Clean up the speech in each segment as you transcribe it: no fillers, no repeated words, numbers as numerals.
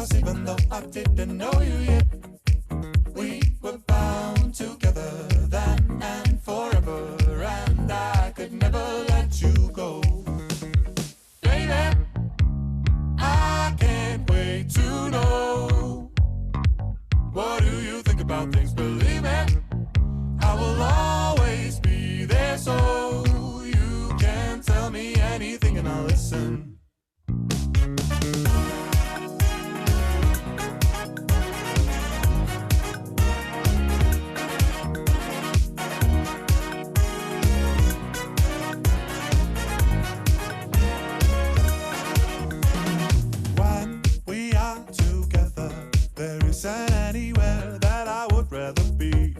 'Cause even though I didn't know you yet, we were bound together then and forever, and I could never let you go. Baby, I can't wait to know, what do you think about things? Believe me, I will always be there, so you can tell me anything and I'll listen. When we are together, there isn't anywhere that I would rather be.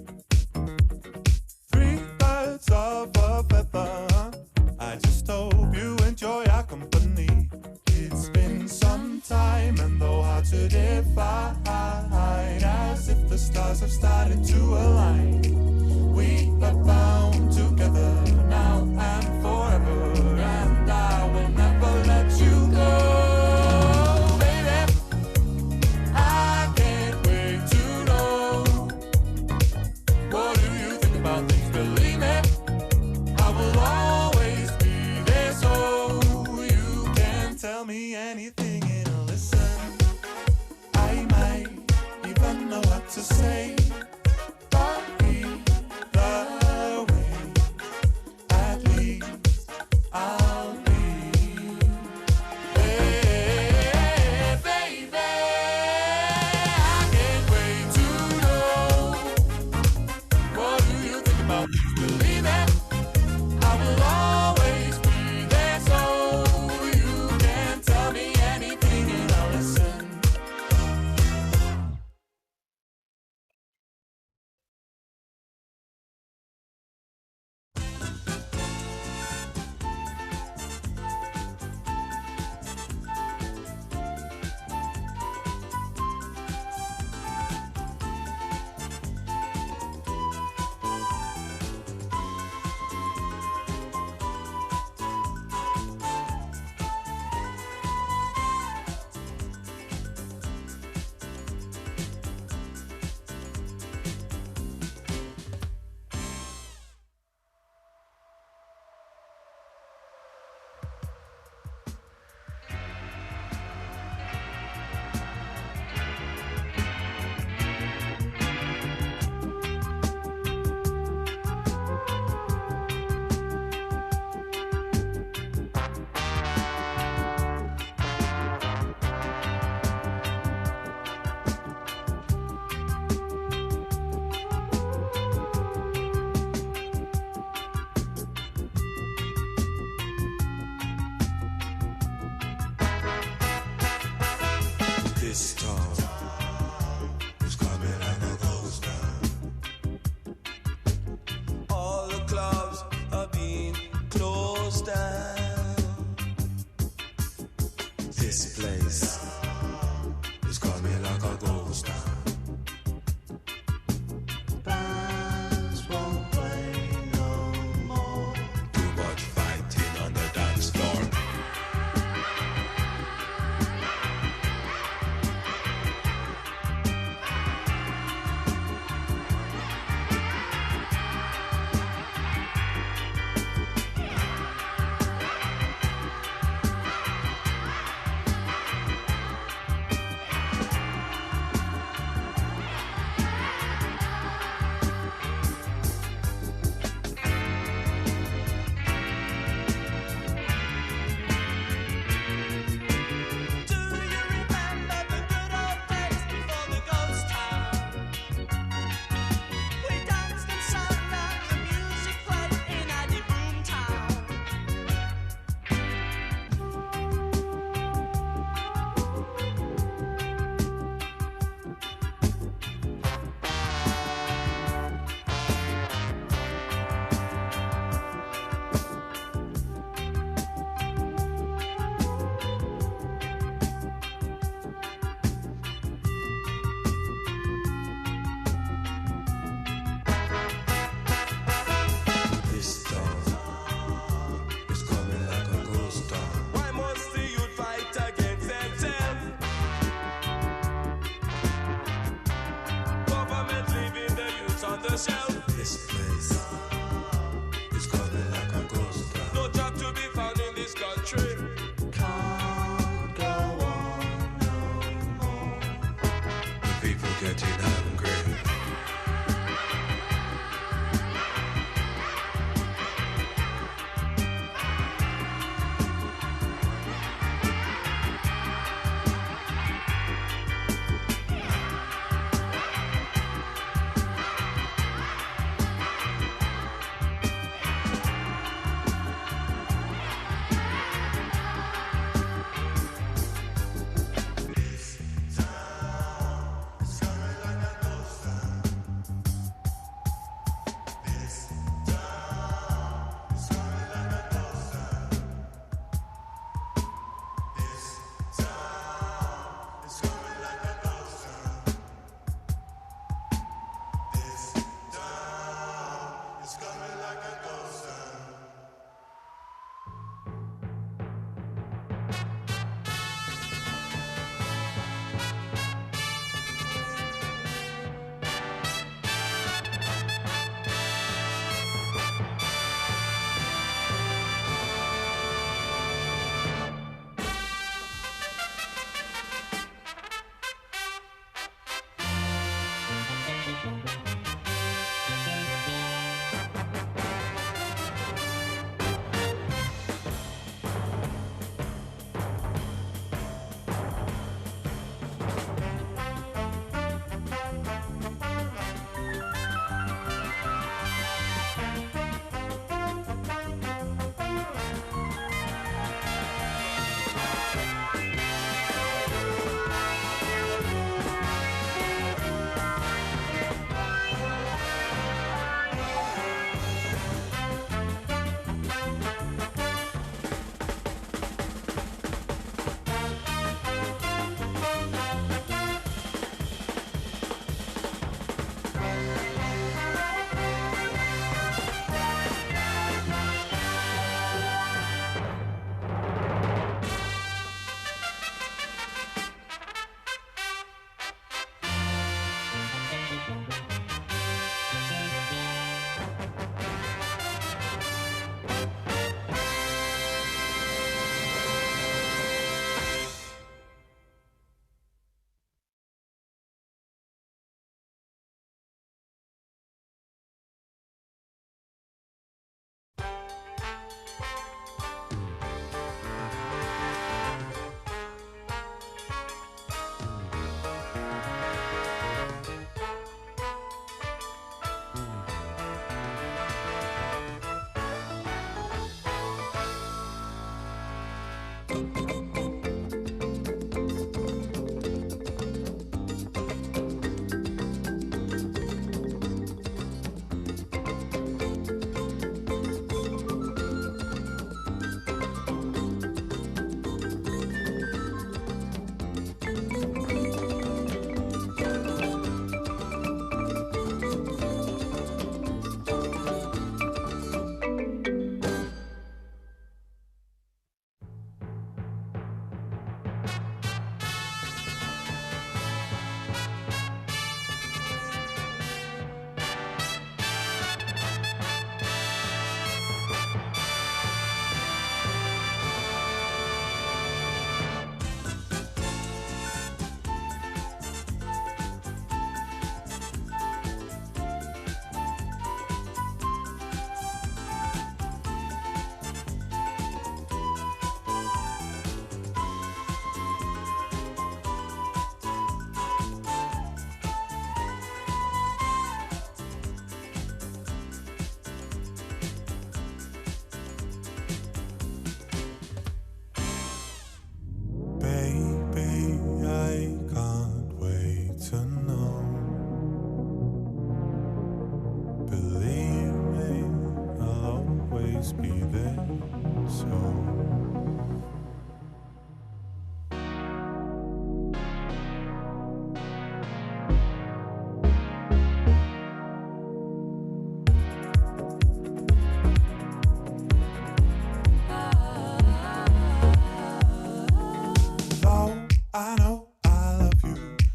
Three birds of a feather, I just hope you enjoy our company. It's been some time and though hard to define, as if the stars have started to align. We are bound together now and forever, and I will never let you go. Baby, I can't wait to know, what do you think about things? Believe me, I will always be there, so you can tell me anything and I'll listen. I might even know what to say, but we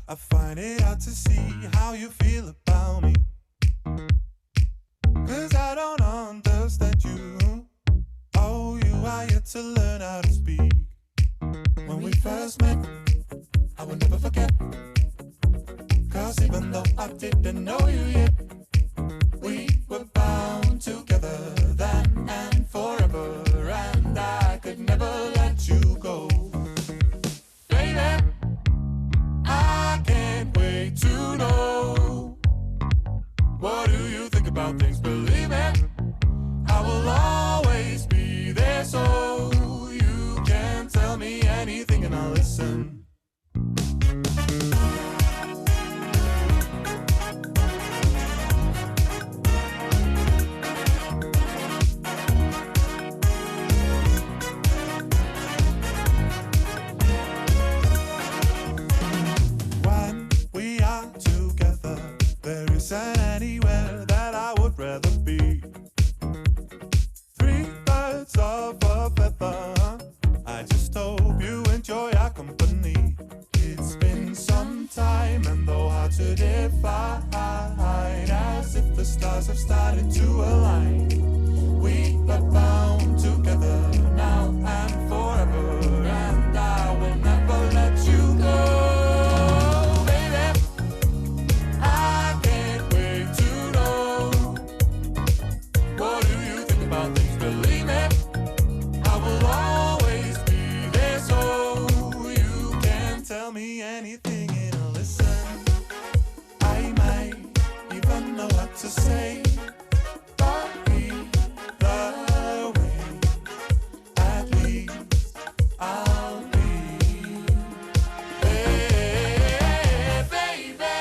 I find it hard to see how you feel about me. 'Cause I don't understand you. Oh, you are yet to learn how to speak. When we first met, I will never forget. 'Cause even though I didn't know you yet, we were bound together then and forever. And I could never let you go. Baby, I can't wait to know. What do you think about things? Believe me, I will always be there, so you can tell me anything and I'll listen. When we are together, there isn't anywhere that I would rather be. Three birds of a feather. I just hope you enjoy our company. It's been some time and though hard to define, as if the stars have started to align. We are bound together now and forever, and I will never let you go. Baby, I can't wait to know. What do you think about things? Believe me, I will always be there, so you can tell me anything and I'll listen. I might even know what to say, but either way, at least I'll be. Hey, baby,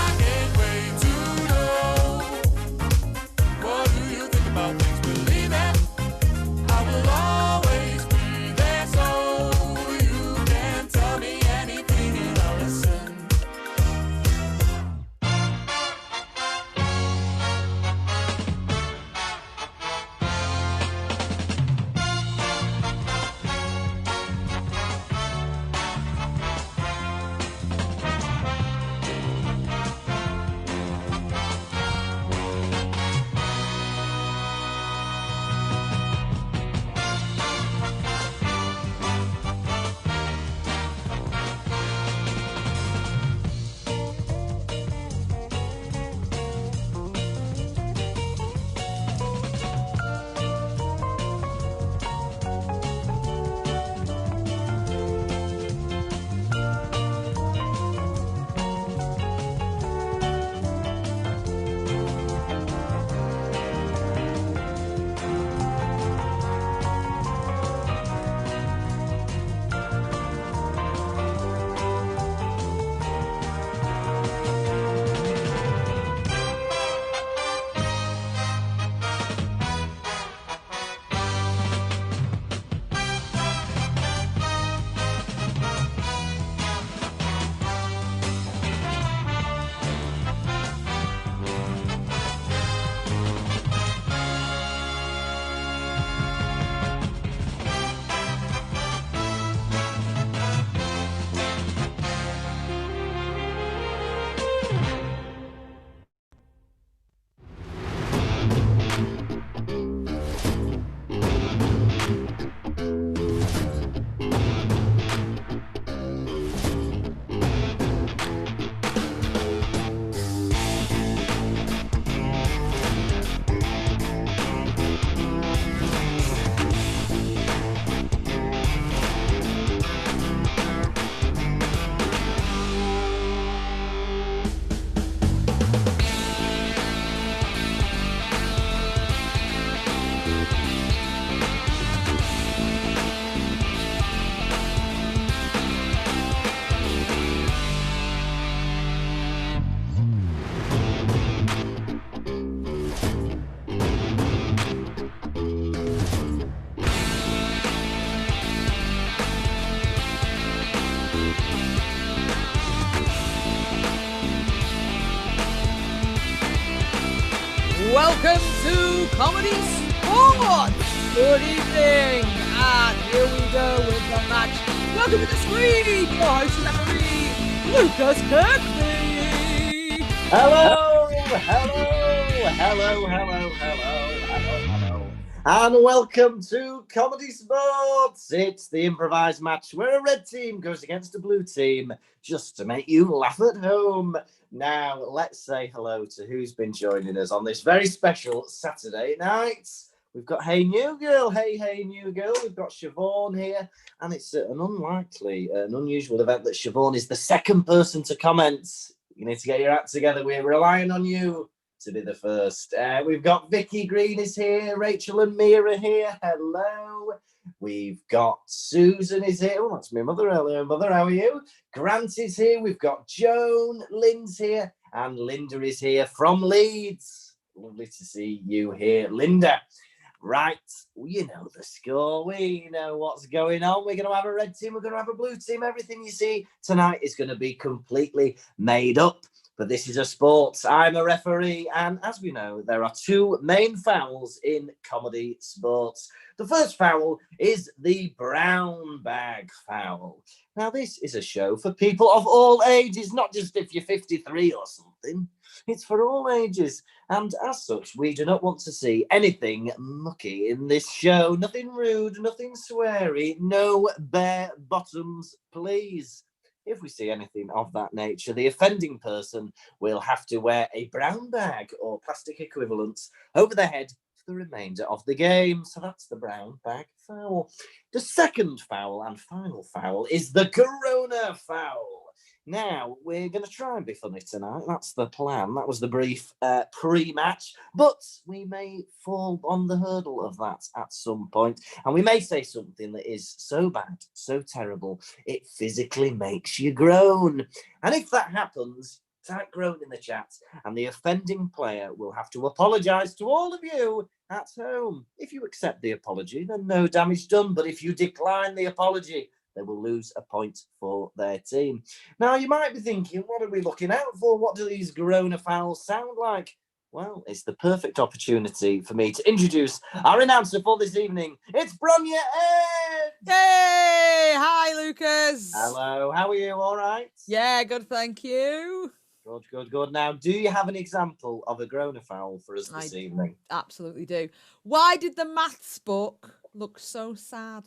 I can't wait to know. What do you think about things? Believe me, I will always be there, so you can tell me anything and I'll listen. Welcome to Comedy Sports! Good evening! And here we go with the match. Welcome to the screen! Your host and referee, Lucas Kirkby. Hello. And welcome to Comedy Sports. It's the improvised match where a red team goes against a blue team just to make you laugh at home. Now, let's say hello to who's been joining us on this very special Saturday night. We've got Hey New Girl. Hey New Girl. We've got Siobhan here. And it's an unusual event that Siobhan is the second person to comment. You need to get your act together. We're relying on you to be the first. We've got Vicky Green is here. Rachel and Mia are here. Hello. We've got Susan is here. Oh, that's my mother. Hello, mother. How are you? Grant is here. We've got Joan. Lynn's here. And Linda is here from Leeds. Lovely to see you here, Linda. Right, you know the score. We know what's going on. We're going to have a red team. We're going to have a blue team. Everything you see tonight is going to be completely made up. But this is a sport. I'm a referee. And as we know, there are two main fouls in comedy sports. The first foul is the brown bag foul. Now, this is a show for people of all ages, not just if you're 53 or something. It's for all ages. And as such, we do not want to see anything mucky in this show. Nothing rude, nothing sweary, no bare bottoms, please. If we see anything of that nature, the offending person will have to wear a brown bag or plastic equivalent over their head for the remainder of the game. So that's the brown bag foul. The second foul and final foul is the Corona foul. Now, we're going to try and be funny tonight. That's the plan. That was the brief pre-match. But we may fall on the hurdle of that at some point. And we may say something that is so bad, so terrible, it physically makes you groan. And if that happens, type groan in the chat. And the offending player will have to apologise to all of you at home. If you accept the apology, then no damage done. But if you decline the apology, they will lose a point for their team. Now, you might be thinking, what are we looking out for? What do these Corona fouls sound like? Well, it's the perfect opportunity for me to introduce our announcer for this evening. It's Bronya Ed! Hey! Hi, Lucas. Hello, how are you? All right? Yeah, good, thank you. Good. Now, do you have an example of a Corona foul for us this evening? Absolutely do. Why did the maths book look so sad?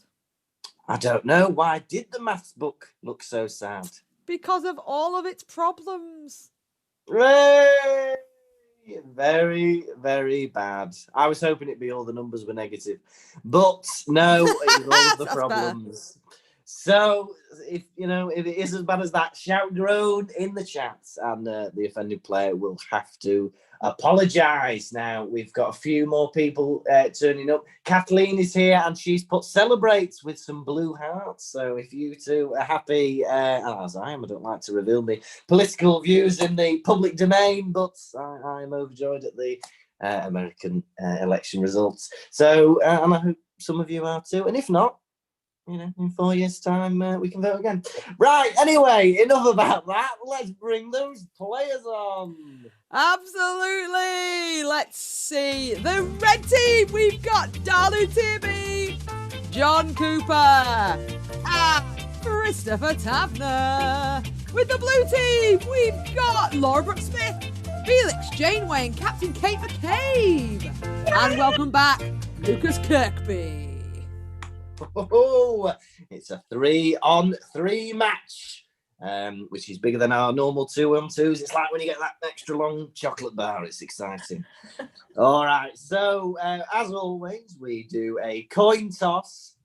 I don't know. Why did the maths book look so sad? Because of all of its problems. Ray! Very, very bad. I was hoping it'd be all the numbers were negative. But no, it was all of the problems. Bad. So, if it is as bad as that, shout groan in the chat, and the offended player will have to apologise. Now, we've got a few more people turning up. Kathleen is here, and she's put celebrates with some blue hearts. So if you two are happy, as I am, I don't like to reveal my political views in the public domain, but I'm overjoyed at the American election results. So, and I hope some of you are too. And if not, in 4 years' time, we can vote again. Right, anyway, enough about that. Let's bring those players on. Absolutely. Let's see. The red team, we've got Dalu Timmy, John Cooper, and Christopher Tavner. With the blue team, we've got Laura Brooks-Smith, Felix Janeway, and Captain Kate McCabe. And welcome back, Lucas Kirkby. Oh, it's a 3-on-3 match, which is bigger than our normal 2-on-2s. It's like when you get that extra long chocolate bar. It's exciting. All right. So, as always, we do a coin toss,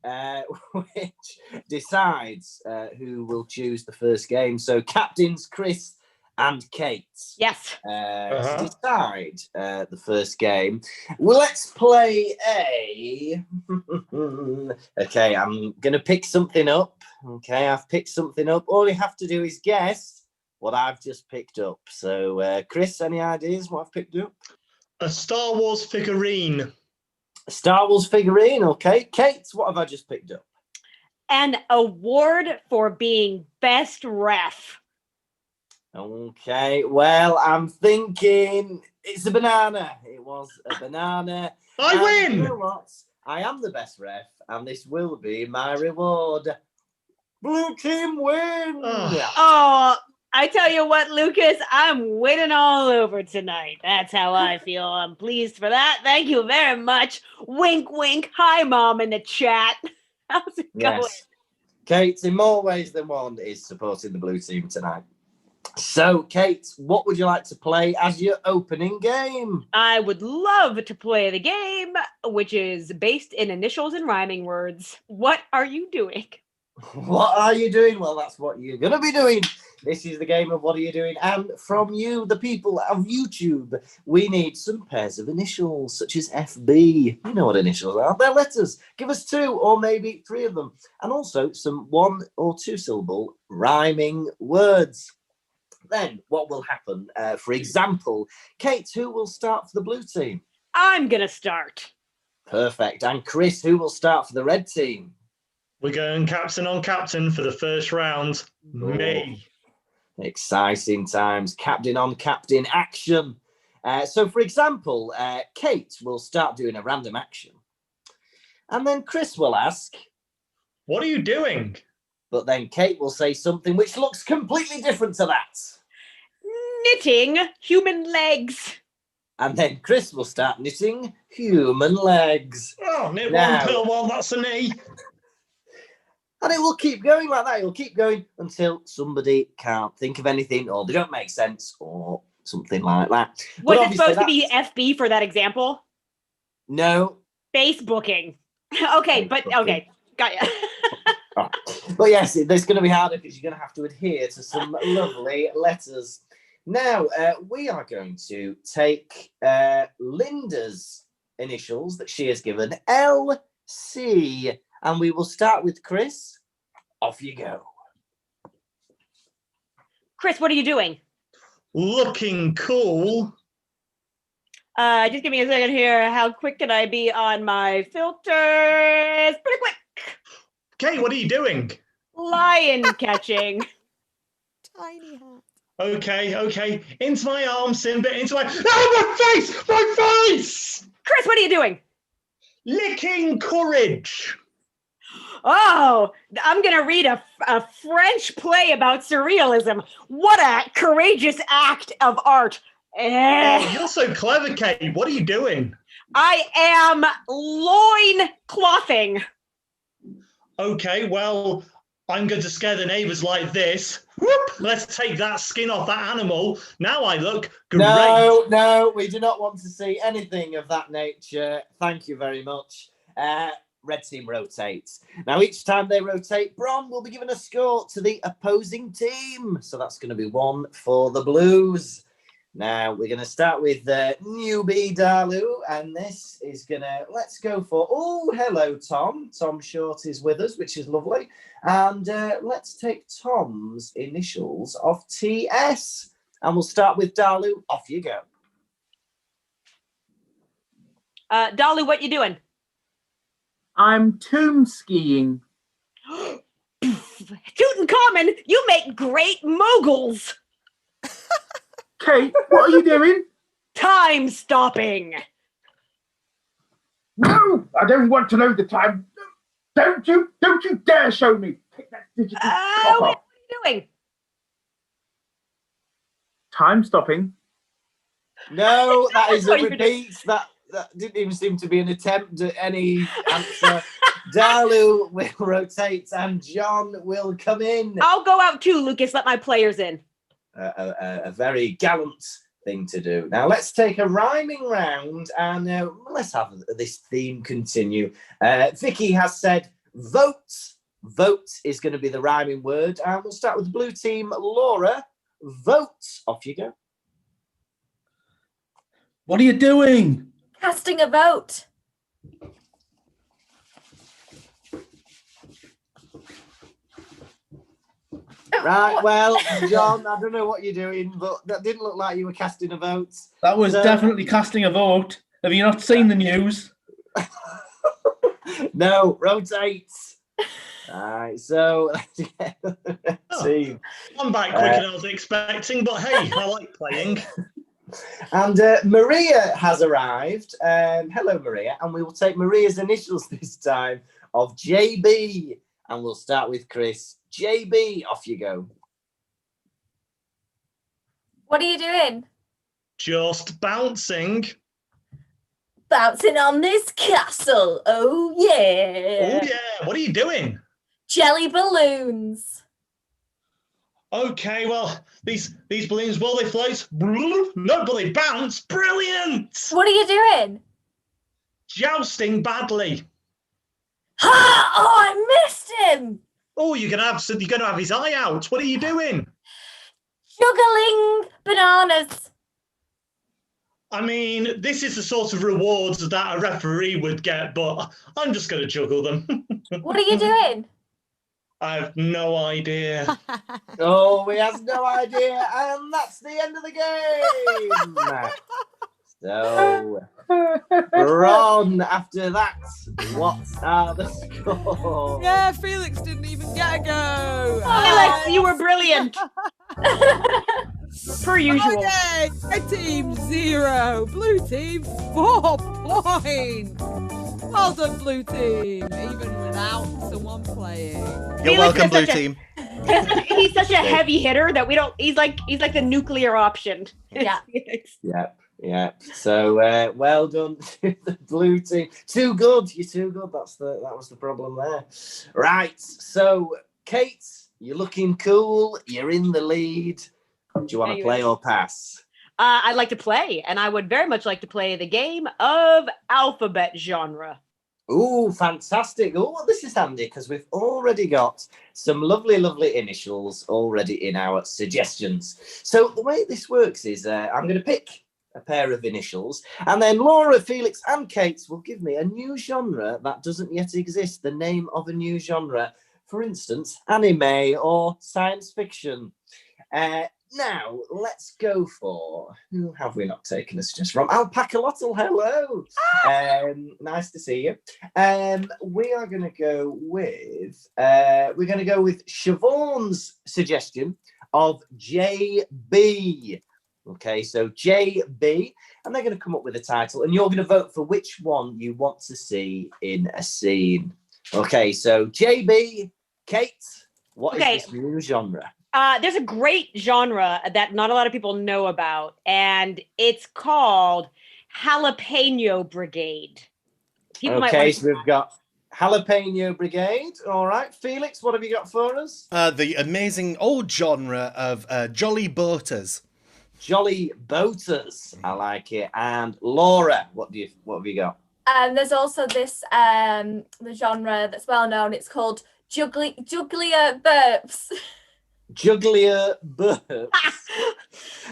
which decides who will choose the first game. So, captains Chris and Kate. Yes. Decide the first game. Well, let's play a... Okay, I'm going to pick something up. Okay, I've picked something up. All you have to do is guess what I've just picked up. So, Chris, any ideas what I've picked up? A Star Wars figurine. A Star Wars figurine, okay. Kate, what have I just picked up? An award for being best ref. Okay, well, I'm thinking it's a banana. It was a banana. I win! You know what? I am the best ref, and this will be my reward. Blue team win! Oh, I tell you what, Lucas, I'm winning all over tonight. That's how I feel. I'm pleased for that. Thank you very much. Wink, wink. Hi, Mom, in the chat. How's it going? Yes. Kate, in more ways than one, is supporting the blue team tonight. So, Kate, what would you like to play as your opening game? I would love to play the game, which is based in initials and rhyming words. What are you doing? What are you doing? Well, that's what you're going to be doing. This is the game of What Are You Doing? And from you, the people of YouTube, we need some pairs of initials, such as FB. You know what initials are. They're letters. Give us 2 or maybe 3 of them. And also some 1 or 2 syllable rhyming words. Then what will happen? For example, Kate, who will start for the blue team? I'm going to start. Perfect. And Chris, who will start for the red team? We're going captain on captain for the first round. Me. Exciting times. Captain on captain action. So, for example, Kate will start doing a random action. And then Chris will ask, What are you doing? but then Kate will say something which looks completely different to that. Knitting human legs. And then Chris will start knitting human legs. Oh, knit Now- one, pill one, that's a knee. And it will keep going like that. It will keep going until somebody can't think of anything or they don't make sense or something like that. Was But it supposed to obviously be FB for that example? No. Facebooking. Okay, but Facebooking. okay. Got ya. Oh. But yes, it's going to be harder because you're going to have to adhere to some lovely letters. Now, we are going to take Linda's initials that she has given, LC. And we will start with Chris. Off you go. Chris, what are you doing? Looking cool. Just give me a second here. How quick can I be on my filters? Pretty quick. Kate, what are you doing? Lion catching. Tiny hat. Okay. Into my arm, Simba, into my... Oh, my face! My face! Chris, what are you doing? Licking courage. Oh, I'm going to read a French play about surrealism. What a courageous act of art. Oh, you're so clever, Kate. What are you doing? I am loin clothing. Okay, well, I'm going to scare the neighbours like this. Whoop! Let's take that skin off that animal. Now I look great. No, we do not want to see anything of that nature. Thank you very much. Red team rotates. Now, each time they rotate, Bron will be given a score to the opposing team. So that's going to be 1 for the Blues. Now, we're going to start with newbie Dalu. And this is going to, let's go for, oh, hello, Tom. Tom Short is with us, which is lovely. And let's take Tom's initials of TS. And we'll start with Dalu. Off you go. Dolly, what you doing? I'm tomb skiing. Tutankhamun, you make great moguls. Kate, what are you doing? Time stopping. No, I don't want to know the time. Don't you dare show me. Pick that digital What cock are off. you doing? Time stopping. No, that is a what you were doing. repeat. That didn't even seem to be an attempt at any answer. Dalu will rotate and John will come in. I'll go out too, Lucas. Let my players in. A very gallant thing to do. Now let's take a rhyming round and let's have this theme continue. Vicky has said vote. Vote is going to be the rhyming word. And we'll start with the blue team. Laura, vote. Off you go. What are you doing? Casting a vote. Right, well, John, I don't know what you're doing, but that didn't look like you were casting a vote. That was definitely casting a vote. Have you not seen the news? No, rotate. Right, so let's get the team. I'm back quicker than I was expecting, but hey, I like playing. And Maria has arrived. Hello, Maria. And we will take Maria's initials this time of JB. And we'll start with Chris. JB, off you go. What are you doing? Just bouncing. Bouncing on this castle. Oh, yeah. Oh, yeah. What are you doing? Jelly balloons. Okay, well, these balloons, will they float? No, but they bounce. Brilliant. What are you doing? Jousting badly. Ha! Oh, I missed him. Oh, you're gonna have his eye out. What are you doing? Juggling bananas. I mean, this is the sort of rewards that a referee would get, but I'm just gonna juggle them. What are you doing? I have no idea. Oh, he has no idea, and that's the end of the game. So, Ron, after that, what are the scores? Yeah, Felix didn't even get a go. Felix, you were brilliant. Per usual. Okay, red team 0, blue team 4 points. Well done, blue team, even without someone playing. You're Felix welcome, is blue such a- team. He's such a heavy hitter that we don't. He's like the nuclear option. Yeah. Yep. So well done to the blue team. Too good. You're too good. That was the problem there. Right. So Kate, you're looking cool. You're in the lead. Do you want to play or pass? I'd like to play, and I would very much like to play the game of alphabet genre. Oh, fantastic. Oh, this is handy because we've already got some lovely initials already in our suggestions. So the way this works is I'm going to pick a pair of initials, and then Laura, Felix, and Kate will give me a new genre that doesn't yet exist, the name of a new genre. For instance, anime or science fiction. Now, let's go for, who have we not taken a suggestion from? Alpacalotl, hello. Nice to see you. We are going to go with, Siobhan's suggestion of JB. Okay, so JB, and they're going to come up with a title, and you're going to vote for which one you want to see in a scene. Okay, so JB, Kate, what is this new genre? There's a great genre that not a lot of people know about, and it's called Jalapeno Brigade. Okay, so we've got Jalapeno Brigade. All right, Felix, what have you got for us? The amazing old genre of Jolly Boaters. Jolly Boaters, I like it. And Laura, what have you got? There's also this the genre that's well known. It's called Jugglia Burps. Jugglia Burps.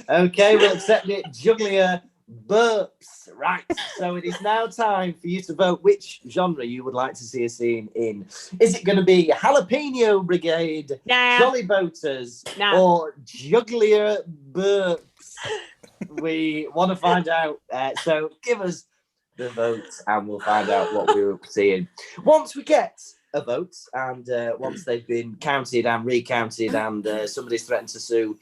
Okay, we'll accept it. Jugglia Burps. Right. So it is now time for you to vote which genre you would like to see a scene in. Is it going to be Jalapeno Brigade, Jolly Boaters, or Jugglia Burps? We want to find out. So give us the votes and we'll find out what we're seeing. Once we get a vote and once they've been counted and recounted and somebody's threatened to sue,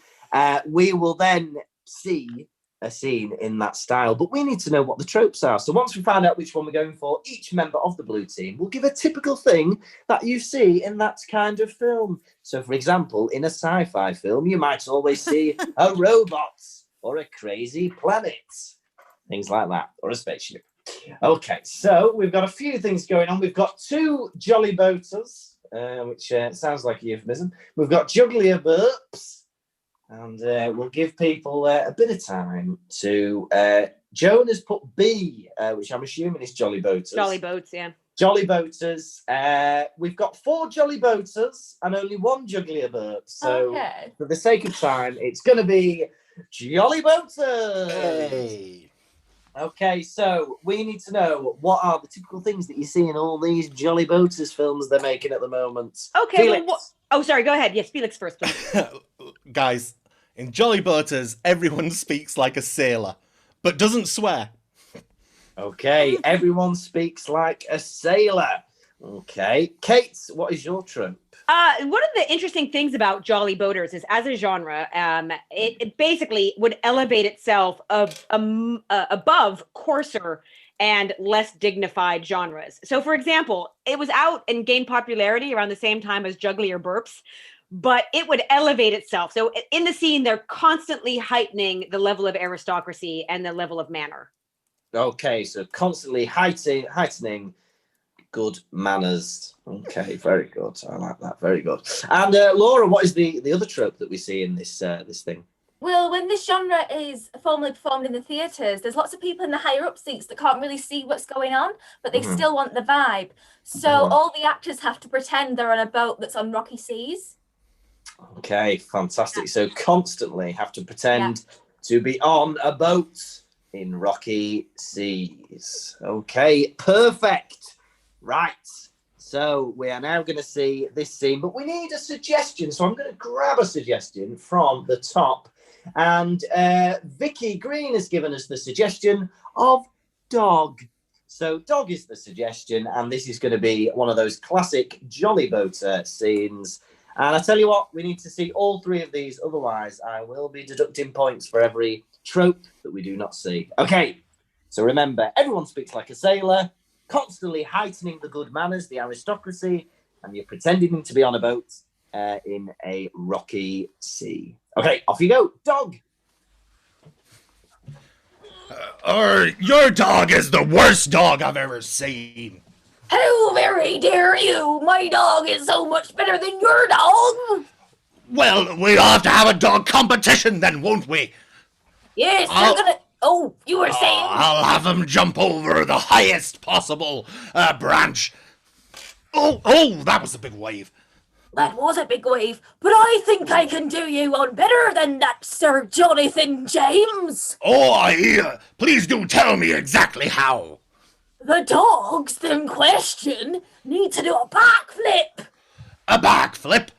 we will then see a scene in that style. But we need to know what the tropes are. So once we find out which one we're going for, each member of the blue team will give a typical thing that you see in that kind of film. So for example, in a sci-fi film, you might always see a robot or a crazy planet, things like that, or a spaceship. Okay, so we've got a few things going on. We've got two Jolly Boaters, which sounds like a euphemism. We've got Jugglia Burps, and we'll give people a bit of time to... Joan has put B, which I'm assuming is Jolly Boaters. Jolly Boats, yeah. Jolly Boaters. We've got 4 Jolly Boaters and only 1 Jugglia Burps. So for the sake of time, it's going to be Jolly Boaters. Hey. Okay, so we need to know what are the typical things that you see in all these Jolly Boaters films they're making at the moment. Okay, well, sorry, go ahead. Yes, Felix first, please. Guys, in Jolly Boaters, everyone speaks like a sailor, but doesn't swear. Okay, everyone speaks like a sailor. Okay, Kate, what is your trope? One of the interesting things about Jolly Boaters is, as a genre, it basically would elevate itself above coarser and less dignified genres. So, for example, it was out and gained popularity around the same time as Jugglia Burps, but it would elevate itself. So in the scene, they're constantly heightening the level of aristocracy and the level of manner. Okay, so constantly heightening good manners. Okay, very good. I like that. Very good. And Laura, what is the other trope that we see in this thing? Well, when this genre is formally performed in the theatres, there's lots of people in the higher up seats that can't really see what's going on, but they still want the vibe. So all the actors have to pretend they're on a boat that's on rocky seas. Okay, fantastic. So constantly have to pretend to be on a boat in rocky seas. Okay, perfect. Right. So we are now going to see this scene, but we need a suggestion. So I'm going to grab a suggestion from the top. And Vicky Green has given us the suggestion of dog. So dog is the suggestion, and this is going to be one of those classic Jolly Boater scenes. And I tell you what, we need to see all three of these, otherwise I will be deducting points for every trope that we do not see. Okay, so remember, everyone speaks like a sailor, constantly heightening the good manners, the aristocracy, and you're pretending to be on a boat in a rocky sea. Okay, off you go, dog. Your dog is the worst dog I've ever seen. How very dare you! My dog is so much better than your dog! Well, we'll have to have a dog competition then, won't we? Yes, they're gonna... Oh, you were saying... I'll have him jump over the highest possible branch. Oh, that was a big wave. That was a big wave, but I think I can do you on better than that, Sir Jonathan James. Please do tell me exactly how. The dogs in question need to do a backflip. A backflip?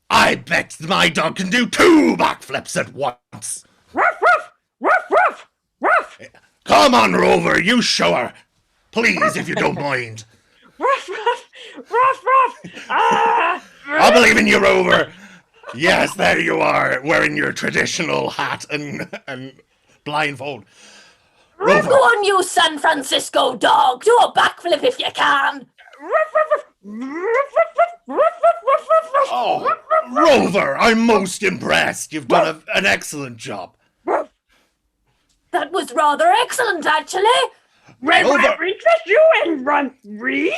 I bet my dog can do 2 backflips at once. Ruff, ruff, ruff, ruff, ruff. Come on, Rover, you show her. Please, if you don't mind. Ruff, ruff, ruff, ruff. I believe in you, Rover. Yes, there you are, wearing your traditional hat and blindfold. Rover. Go on, you San Francisco dog. Do a backflip if you can. Oh, Rover, I'm most impressed. You've done an excellent job. That was rather excellent, actually. Rover, interest you in run re?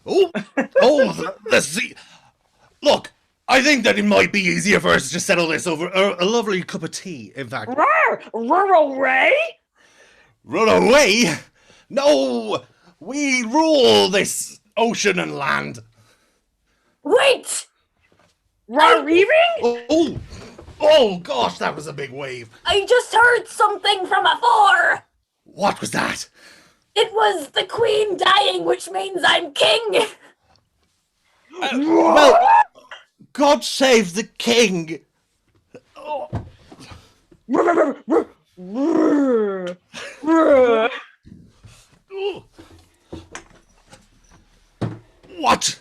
The sea. Look, I think that it might be easier for us to settle this over a lovely cup of tea, in fact. Rural Ray? Run away? No, we rule this ocean and land. Wait! Reaving? Oh, gosh, that was a big wave. I just heard something from afar. What was that? It was the Queen dying, which means I'm king. Well, God save the king. What?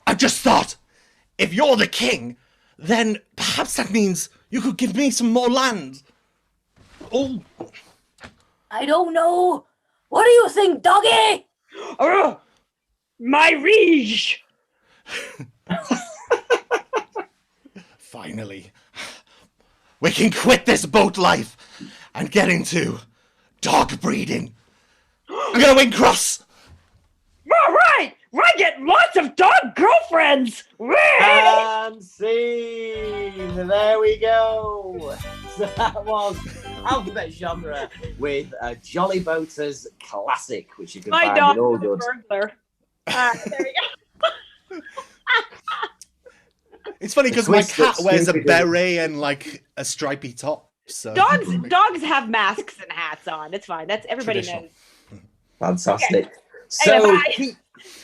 I just thought, if you're the king, then perhaps that means you could give me some more land. Oh. I don't know. What do you think, doggy? My liege. Finally, we can quit this boat life and get into dog breeding. I'm gonna win cross. All right, I get lots of dog girlfriends. And scene. There we go. So that was Alphabet Genre with a Jolly Boaters classic, which you can find in all good. Burglar. There you go. It's funny because my cat wears a beret and like a stripy top. So Dogs have masks and hats on. It's fine. That's everybody knows. Fantastic. Okay. So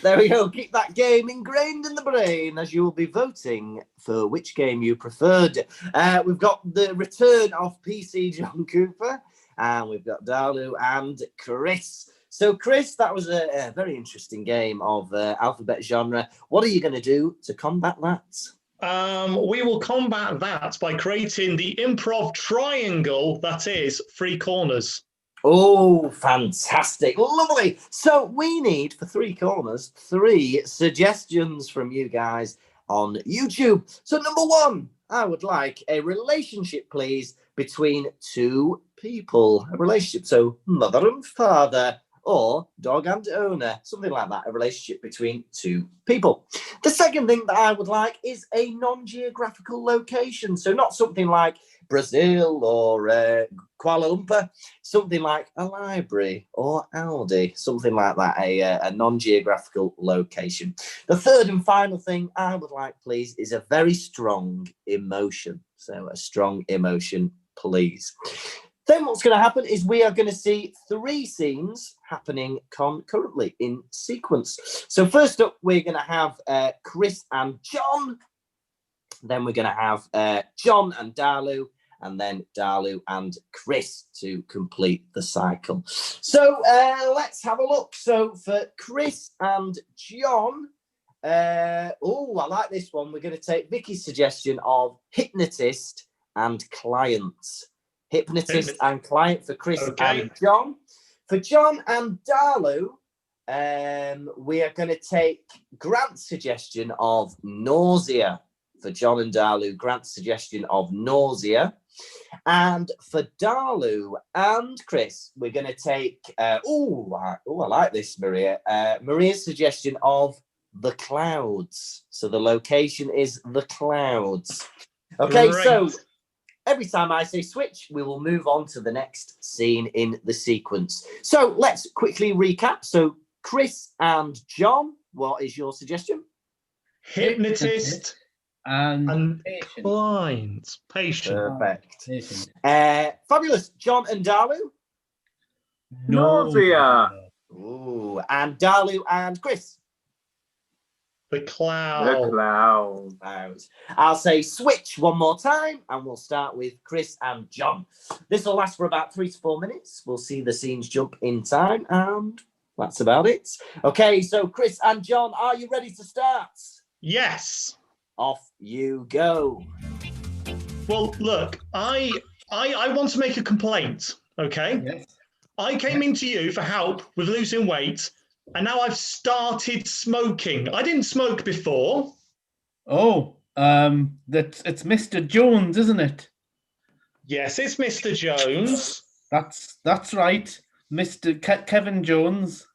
there we go. Keep that game ingrained in the brain as you will be voting for which game you preferred. We've got the return of PC John Cooper, and we've got Dalu and Chris. So, Chris, that was a very interesting game of Alphabet Genre. What are you going to do to combat that? We will combat that by creating the improv triangle that is 3 corners. Oh, fantastic. Lovely. So we need, for 3 corners, 3 suggestions from you guys on YouTube. So number 1, I would like a relationship, please, between 2 people. A relationship, so mother and father, or dog and owner, something like that, a relationship between 2 people. The second thing that I would like is a non-geographical location, so not something like Brazil or Kuala Lumpur, something like a library or Aldi, something like that, a non-geographical location. The third and final thing I would like, please, is a very strong emotion, so a strong emotion, please. Then what's going to happen is we are going to see 3 scenes happening concurrently in sequence. So first up, we're going to have Chris and John. Then we're going to have John and Dalu, and then Dalu and Chris to complete the cycle. So let's have a look. So for Chris and John, I like this one. We're going to take Vicky's suggestion of hypnotist and clients. Hypnotist and client for Chris and John. For John and Dalu, we are going to take Grant's suggestion of nausea. For John and Dalu, Grant's suggestion of nausea. And for Dalu and Chris, we're going to take, I like this, Maria. Maria's suggestion of the clouds. So the location is the clouds. Okay, great. So every time I say switch, we will move on to the next scene in the sequence. So let's quickly recap. So Chris and John, what is your suggestion? Hypnotist and client. Patient. Perfect. Fabulous. John and Dalu? Nausea. Ooh, and Dalu and Chris? The cloud. The cloud. I'll say switch one more time, and we'll start with Chris and John. This will last for about 3 to 4 minutes. We'll see the scenes jump in time, and that's about it. Okay, so Chris and John, are you ready to start? Yes. Off you go. Well, look, I want to make a complaint, okay? Yes. I came into you for help with losing weight, and now I've started smoking. I didn't smoke before. Oh, it's Mr. Jones, isn't it? Yes, it's Mr. Jones. That's right, Mr. Kevin Jones.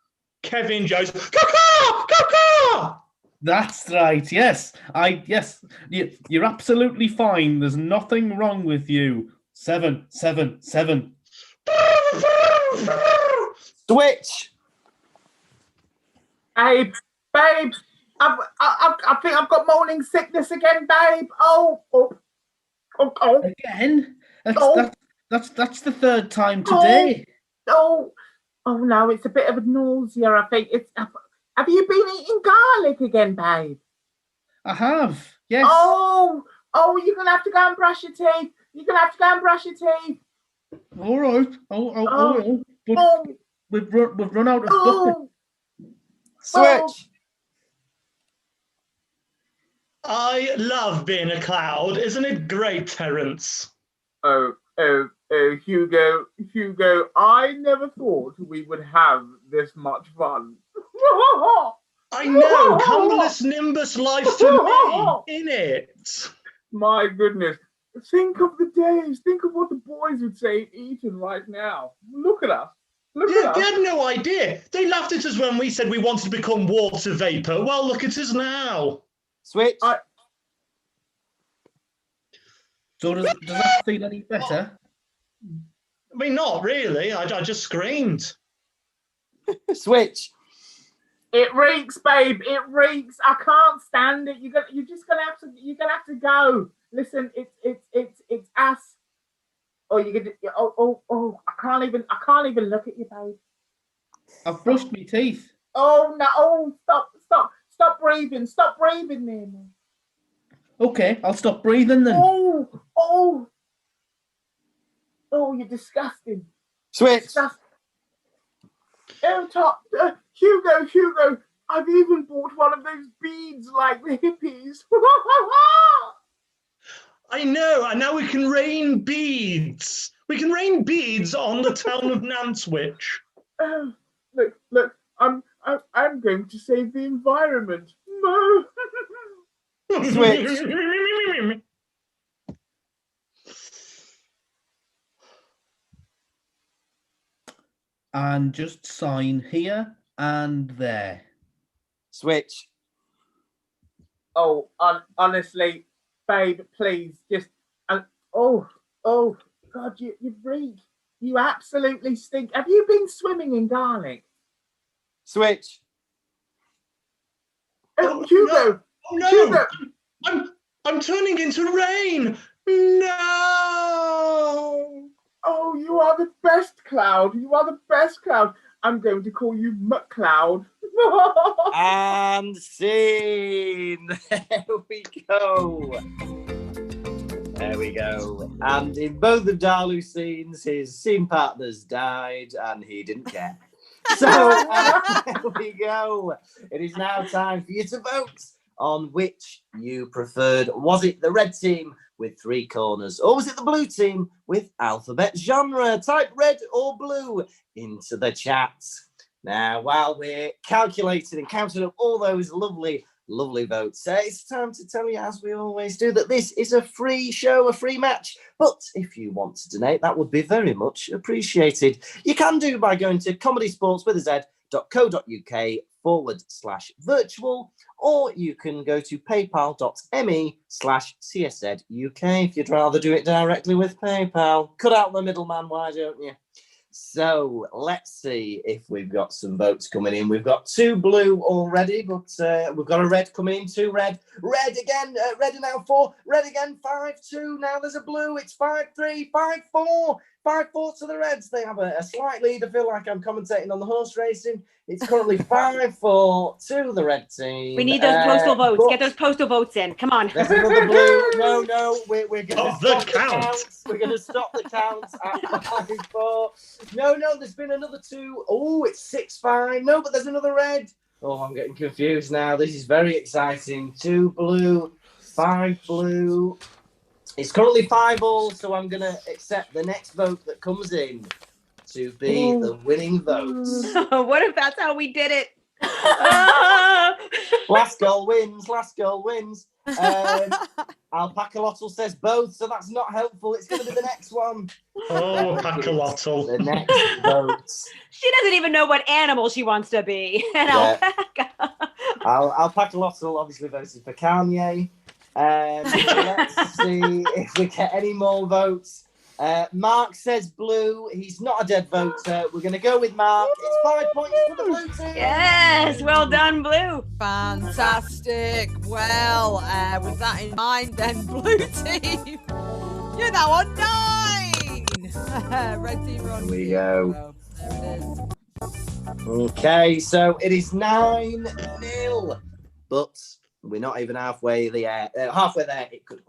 Kevin Jones. Caw-caw! That's right. Yes, you're absolutely fine. There's nothing wrong with you. 7, 7, 7. Switch. Babe, I think I've got morning sickness again, babe. Oh. Again? That's the 3rd time today. Oh no, it's a bit of a nausea. I think it's. Have you been eating garlic again, babe? I have. Yes. Oh, you're gonna have to go and brush your teeth. All right. But we've run out of butter. Switch. I love being a cloud. Isn't it great, Terence? Hugo, I never thought we would have this much fun. I know, cumulus nimbus life for me, innit? My goodness. Think of the days. Think of what the boys would say at Eton right now. Look at us. They had no idea. They laughed at us when we said we wanted to become water vapour. Well, look at us now. Switch. So does that feel any better? I mean, not really. I just screamed. Switch. It reeks, babe. It reeks. I can't stand it. You're just gonna have to go. Listen, it's us. Oh, you get. Oh! I can't even look at you, babe. I've brushed my teeth. Oh no! Oh, stop breathing! Stop breathing near me. Okay, I'll stop breathing then. Oh! You're disgusting. Switch. Disgusting. Hugo, I've even bought one of those beads like the hippies. I know, and now we can rain beads. We can rain beads on the town of Nantwich. Look, I'm going to save the environment. No. Switch. And just sign here and there. Switch. Oh, honestly, babe, please, just. Oh, God, you reek. You absolutely stink. Have you been swimming in garlic? Switch. Hugo. Oh no! Hugo. I'm turning into rain. No! Oh, you are the best, Cloud. You are the best, Cloud. I'm going to call you McCloud. And scene. There we go. There we go. And in both of Dalu's scenes, his scene partners died and he didn't care. So there we go. It is now time for you to vote on which you preferred. Was it the red team with 3 corners, or was it the blue team with alphabet genre? Type red or blue into the chat. Now, while we're calculating and counting up all those lovely votes, it's time to tell you, as we always do, that this is a free show, a free match. But if you want to donate, that would be very much appreciated. You can do by going to comedysports.co.uk/virtual, or you can go to paypal.me/CSZUK if you'd rather do it directly with PayPal. Cut out the middleman, why don't you? So let's see if we've got some votes coming in. We've got 2 blue already, but we've got a red coming in, 2 red. Red again, red are now 4. Red again, 5-2. Now there's a blue. It's 5-3, 5-4. 5-4 to the Reds. They have a slight lead. I feel like I'm commentating on the horse racing. It's currently 5-4 to the red team. We need those postal votes. Get those postal votes in. Come on. There's another blue. No, we're going to Stop stop the the count. counts. We're going to stop the counts at 5-4. No, there's been another 2. Oh, it's 6-5. No, but there's another red. Oh, I'm getting confused now. This is very exciting. 2 blue, 5 blue. It's currently 5-all, so I'm going to accept the next vote that comes in to be the winning votes. What if that's how we did it? Last goal wins. Alpacalotl says both, so that's not helpful. It's going to be the next one. Oh, Pacalotl. The next vote. She doesn't even know what animal she wants to be. An alpaca. Alpacalotl obviously voted for Kanye. Let's see if we get any more votes. Mark says blue. He's not a dead voter. We're going to go with Mark. It's 5 points for the blue team. Yes, well done, blue. Fantastic. Well, with that in mind, then blue team, you're now on 9. Red team are on 2. Here we go. There it is. Okay, so it is 9-0, but we're not even halfway there. It could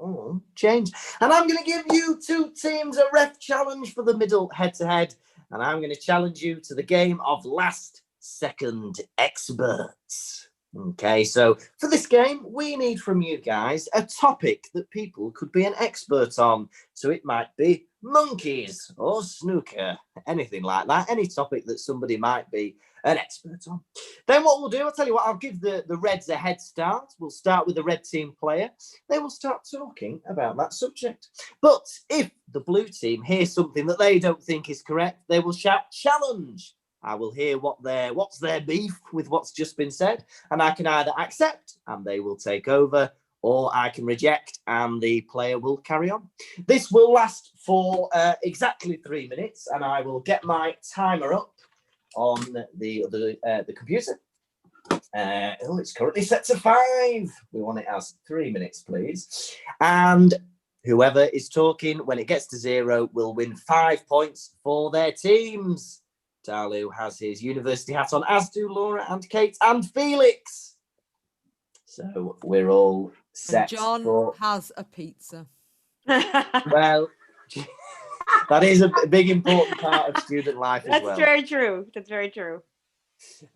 change. And I'm going to give you 2 teams a ref challenge for the middle head-to-head. And I'm going to challenge you to the game of last second experts. Okay, so for this game, we need from you guys a topic that people could be an expert on. So it might be monkeys or snooker, anything like that, any topic that somebody might be an expert on. Then what we'll do, I'll tell you what, I'll give the Reds a head start. We'll start with the red team player. They will start talking about that subject. But if the blue team hears something that they don't think is correct, they will shout challenge. I will hear what's their beef with what's just been said, and I can either accept and they will take over, or I can reject and the player will carry on. This will last for exactly 3 minutes, and I will get my timer up on the computer. It's currently set to 5. We want it as 3 minutes, please. And whoever is talking, when it gets to 0, will win 5 points for their teams. Dalu has his university hat on, as do Laura and Kate and Felix. So we're all set. And John has a pizza. Well, that is a big important part of student life as well. That's very true. That's very true.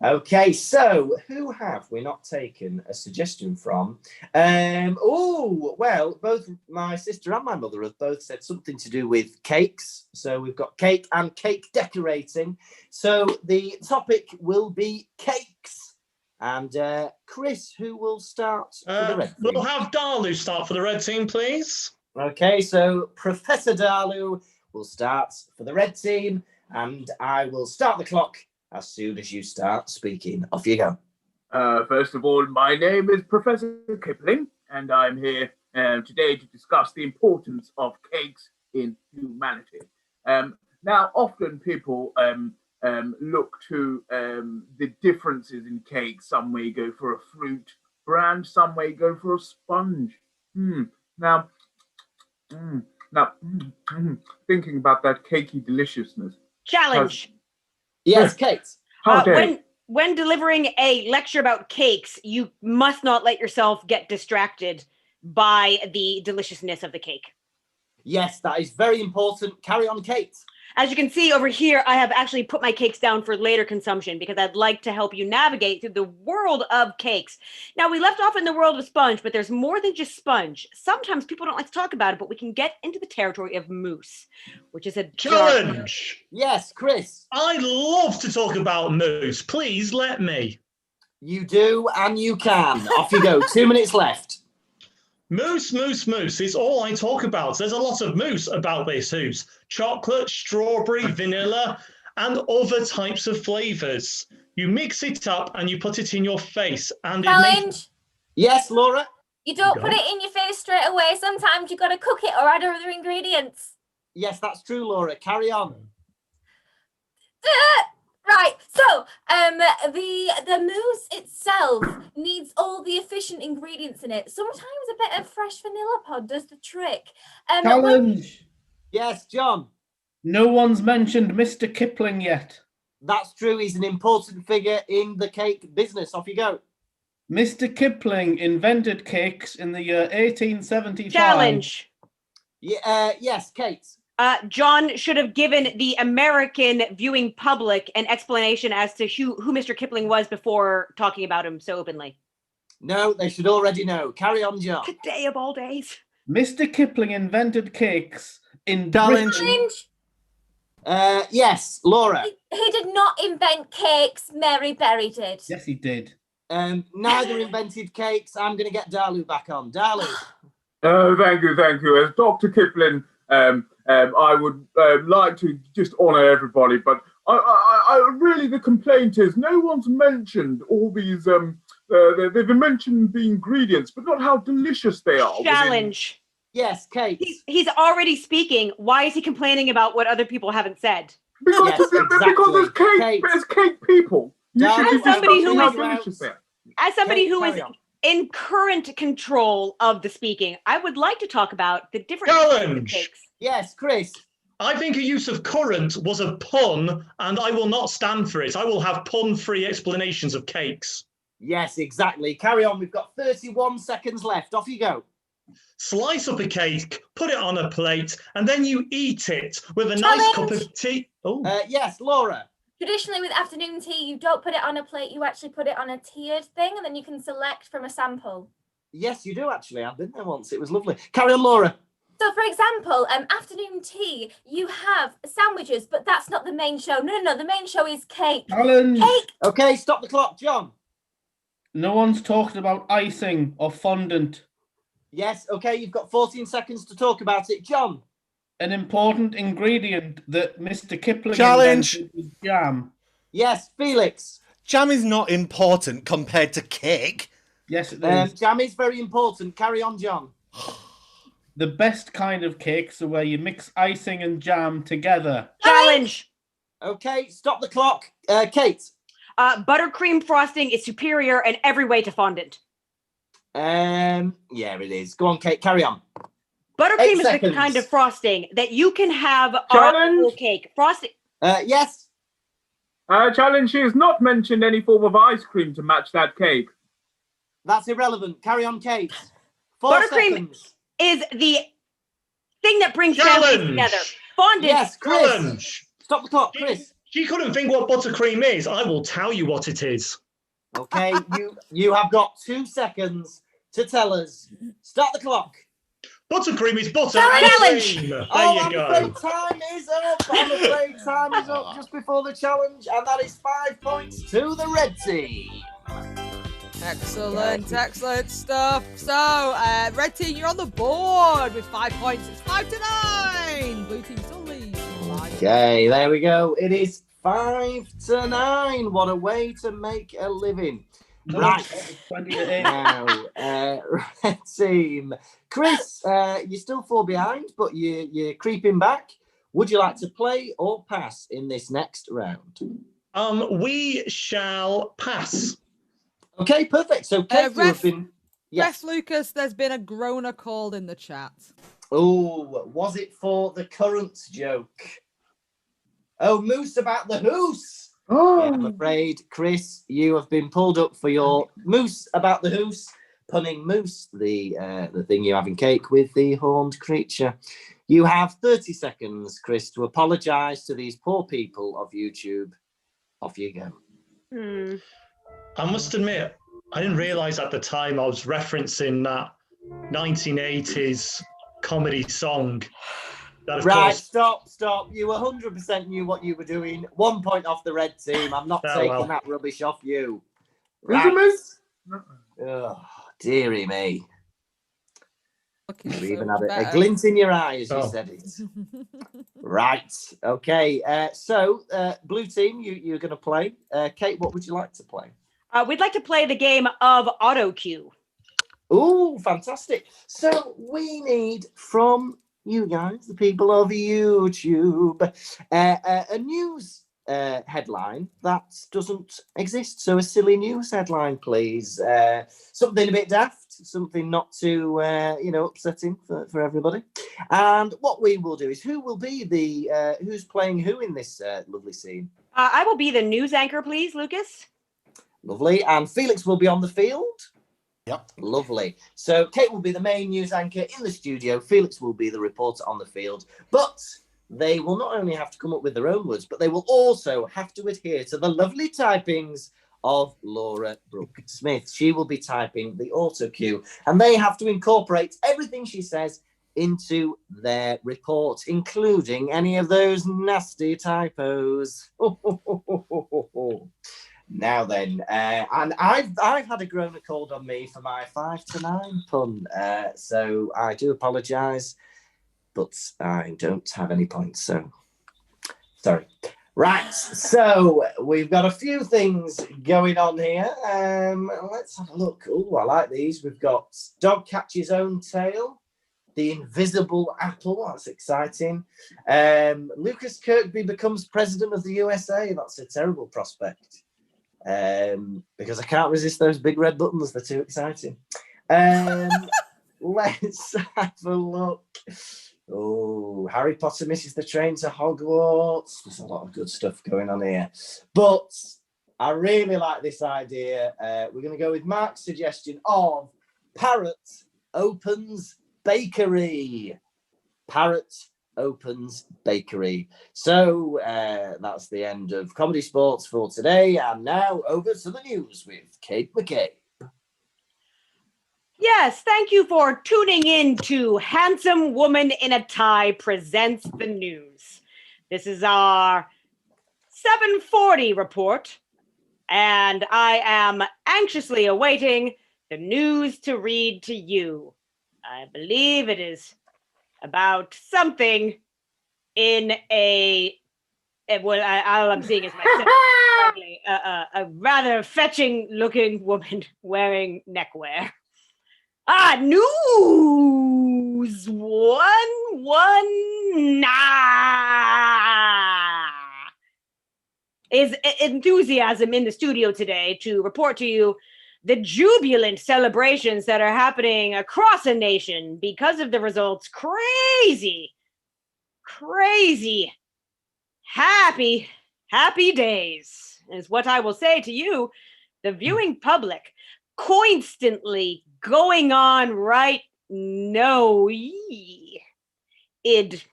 Okay, so who have we not taken a suggestion from? Well, both my sister and my mother have both said something to do with cakes. So we've got cake and cake decorating. So the topic will be cakes. And Chris, who will start for the red team? We'll have Dalu start for the red team, please. Okay, so Professor Dalu will start for the red team, and I will start the clock as soon as you start speaking. Off you go. First of all, my name is Professor Kipling, and I'm here today to discuss the importance of cakes in humanity. Now, often people look to the differences in cakes. Some may go for a fruit brand, some may go for a sponge. Now, thinking about that cakey deliciousness. Challenge. Yes, Kate. When delivering a lecture about cakes, you must not let yourself get distracted by the deliciousness of the cake. Yes, that is very important. Carry on, Kate. As you can see over here, I have actually put my cakes down for later consumption because I'd like to help you navigate through the world of cakes. Now, we left off in the world of sponge, but there's more than just sponge. Sometimes people don't like to talk about it, but we can get into the territory of mousse, which is a Challenge. Yes, Chris. I love to talk about mousse. Please let me. You do, and you can. Off you go. 2 minutes left. Mousse is all I talk about. There's a lot of mousse about this mousse. Chocolate, strawberry, vanilla, and other types of flavors. You mix it up and you put it in your face. And Challenge. Yes, Laura? You don't put it in your face straight away. Sometimes you've got to cook it or add other ingredients. Yes, that's true, Laura. Carry on. Right, so the mousse itself needs all the efficient ingredients in it. Sometimes a bit of fresh vanilla pod does the trick. Challenge. Yes, John. No one's mentioned Mr. Kipling yet. That's true. He's an important figure in the cake business. Off you go. Mr. Kipling invented cakes in the year 1875. Challenge. Yes, Kate. John should have given the American viewing public an explanation as to who Mr. Kipling was before talking about him so openly. No, they should already know. Carry on, John. Today of all days. Mr. Kipling invented cakes in Challenge. Britain. Yes, Laura. He did not invent cakes. Mary Berry did. Yes, he did. Neither invented cakes. I'm going to get Dalu back on. Dalu. Thank you. As Dr. Kipling, I would like to just honour everybody, but I really, the complaint is no one's mentioned all these. They've mentioned the ingredients, but not how delicious they are. Challenge. Yes, Kate. He's already speaking. Why is he complaining about what other people haven't said? Because, Yes, exactly. because there's cake, Kate. there's cake people. You As should be somebody who discussing how is- delicious they are. As somebody Kate, who is carry on. in current control of the speaking, I would like to talk about the different Challenge. cakes. Yes, Chris. I think a use of current was a pun, and I will not stand for it. I will have pun-free explanations of cakes. Yes, exactly. Carry on. We've got 31 seconds left. Off you go. Slice up a cake, put it on a plate, and then you eat it with a nice cup Challenge. of tea. Oh, Yes, Laura. Traditionally, with afternoon tea, you don't put it on a plate. You actually put it on a tiered thing, and then you can select from a sample. Yes, you do actually. I've been there once. It was lovely. Carry on, Laura. So, for example, afternoon tea, you have sandwiches, but that's not the main show. No, the main show is cake. Challenge. Cake. Okay, stop the clock. John. No one's talked about icing or fondant. Yes, okay, you've got 14 seconds to talk about it. John. An important ingredient that Mr. Kipling Challenge. invented was jam. Yes, Felix. Jam is not important compared to cake. Yes, it is. Jam is very important. Carry on, John. The best kind of cakes are where you mix icing and jam together. Challenge. Okay, stop the clock. Kate. Buttercream frosting is superior in every way to fondant. Yeah, it is. Go on, Kate. Carry on. Buttercream 8 is the seconds. kind of frosting that you can have on a Challenge. whole cake. Frosting. Yes. Challenge, she has not mentioned any form of ice cream to match that cake. That's irrelevant. Carry on, Kate. 4 Buttercream seconds. is the thing that brings families Challenge. together. Fondant. Yes, Chris. challenge. Stop the clock, Chris. She couldn't think what buttercream is. I will tell you what it is. Okay, you have got 2 seconds to tell us. Start the clock. Buttercream is butter. Challenge. and cream. There Oh, you I'm go. afraid time is up. I'm afraid time is up just before the challenge, and that is 5 points to the red team. Excellent, excellent stuff. So, red team, you're on the board with 5 points. It's 5-9. Blue team still leads. Okay, there we go. It is 5-9. What a way to make a living. Right. Now, red team. Chris, you're still 4 behind, but you're creeping back. Would you like to play or pass in this next round? We shall pass. Okay, perfect. So, Kate, you have been... Ref Lucas, there's been a groaner called in the chat. Oh, was it for the current joke? Oh, Moose about the hoose. Oh. Yeah, I'm afraid, Chris, you have been pulled up for your Moose about the hoose, punning Moose, the thing you have in cake with the horned creature. You have 30 seconds, Chris, to apologise to these poor people of YouTube. Off you go. I must admit, I didn't realise at the time I was referencing that 1980s comedy song. That, of Right, course... stop. You 100% knew what you were doing. 1 point off the red team. I'm not taking that rubbish off you. Right. Oh, dearie me. You even had a glint in your eye as you said it. Right. Okay. So, blue team, you're going to play. Kate, what would you like to play? We'd like to play the game of auto cue. Oh, fantastic. So we need from you guys, the people of YouTube, a news headline that doesn't exist. So a silly news headline, please. Something a bit daft, something not too, upsetting for everybody. And what we will do is, who will be the, who's playing who in this lovely scene? I will be the news anchor, please, Lucas. Lovely. And Felix will be on the field. Yep. Lovely. So Kate will be the main news anchor in the studio. Felix will be the reporter on the field. But they will not only have to come up with their own words, but they will also have to adhere to the lovely typings of Laura Brooke Smith. She will be typing the auto cue, and they have to incorporate everything she says into their report, including any of those nasty typos. Now then, and I've had a groaner called on me for my 5-9 pun, so I do apologise, but I don't have any points, so sorry. Right, so we've got a few things going on here. Let's have a look. Oh, I like these. We've got dog catches own tail, the invisible apple. That's exciting. Lucas Kirkby becomes president of the USA. That's a terrible prospect. Because I can't resist those big red buttons. They're too exciting. Let's have a look. Oh, Harry Potter misses the train to Hogwarts. There's a lot of good stuff going on here. But I really like this idea. We're going to go with Mark's suggestion of Parrot Opens Bakery. Parrot Opens Bakery. So that's the end of Comedy Sports for today. And now over to the news with Kate McCabe. Yes, thank you for tuning in to Handsome Woman in a Tie Presents the News. This is our 7:40 report, and I am anxiously awaiting the news to read to you. I believe it is about something in all I'm seeing is myself, a rather fetching-looking woman wearing neckwear. News 119 is enthusiasm in the studio today to report to you the jubilant celebrations that are happening across the nation because of the results. Crazy, happy days is what I will say to you, the viewing public. Constantly going on right now. Id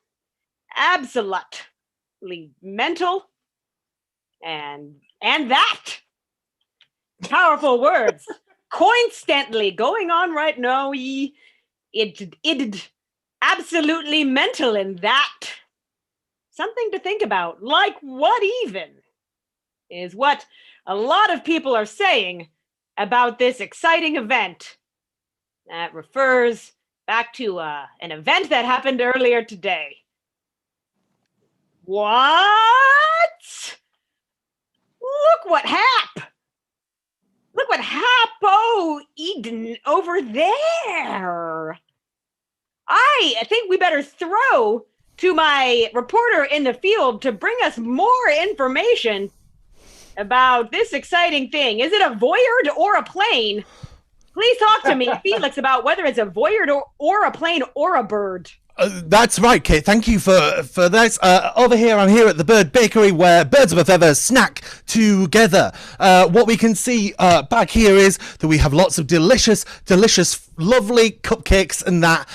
absolutely mental and that powerful words. Constantly going on right now. It absolutely mental and that. Something to think about. Like what even is what a lot of people are saying about this exciting event that refers back to an event that happened earlier today. What? Look what Look what Happo Eden over there. I think we better throw to my reporter in the field to bring us more information about this exciting thing. Is it a voyard or a plane? Please talk to me, Felix, about whether it's a voyard or a plane or a bird. That's right, Kate. Thank you for this. Over here, I'm here at the Bird Bakery where birds of a feather snack together. What we can see back here is that we have lots of delicious, lovely cupcakes and that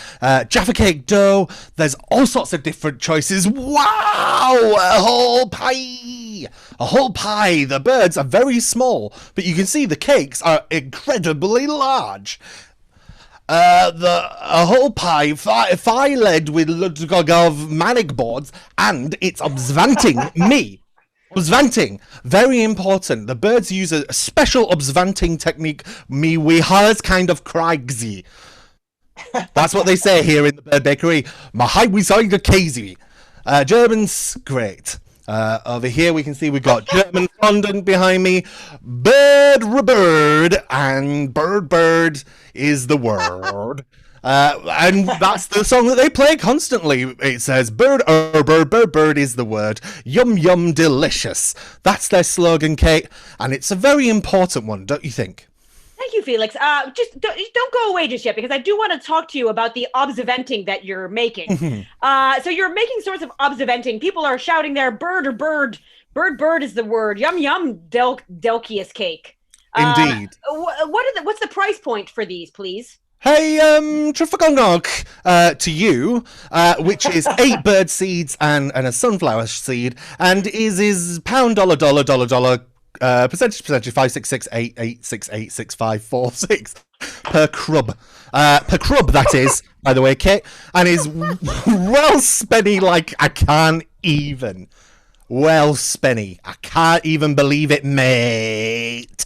Jaffa cake dough. There's all sorts of different choices. Wow! A whole pie! A whole pie. The birds are very small, but you can see the cakes are incredibly large. A whole pie, led with of manic boards, and it's observanting me. Observanting, very important. The birds use a special observanting technique. We has kind of cragsy. That's what they say here in the Bird Bakery. Mahai we say the casey. German's great. Over here we can see we've got German fondant behind me. Bird, and bird is the word. And that's the song that they play constantly. It says bird is the word. Yum yum delicious. That's their slogan, Kate, and it's a very important one, don't you think? Thank you, Felix. Just don't go away just yet, because I do want to talk to you about the observanting that you're making. So you're making sorts of observanting. People are shouting there, bird or bird. Bird is the word. Yum yum delicious cake. Indeed. What's the price point for these, please? Hey, Trafalgar to you, which is 8 bird seeds and a sunflower seed, and is pound dollar percentage 56688686546 per crub. Per crub, that is, by the way, Kate, and is well spenny like I can't even. Well spenny. I can't even believe it, mate.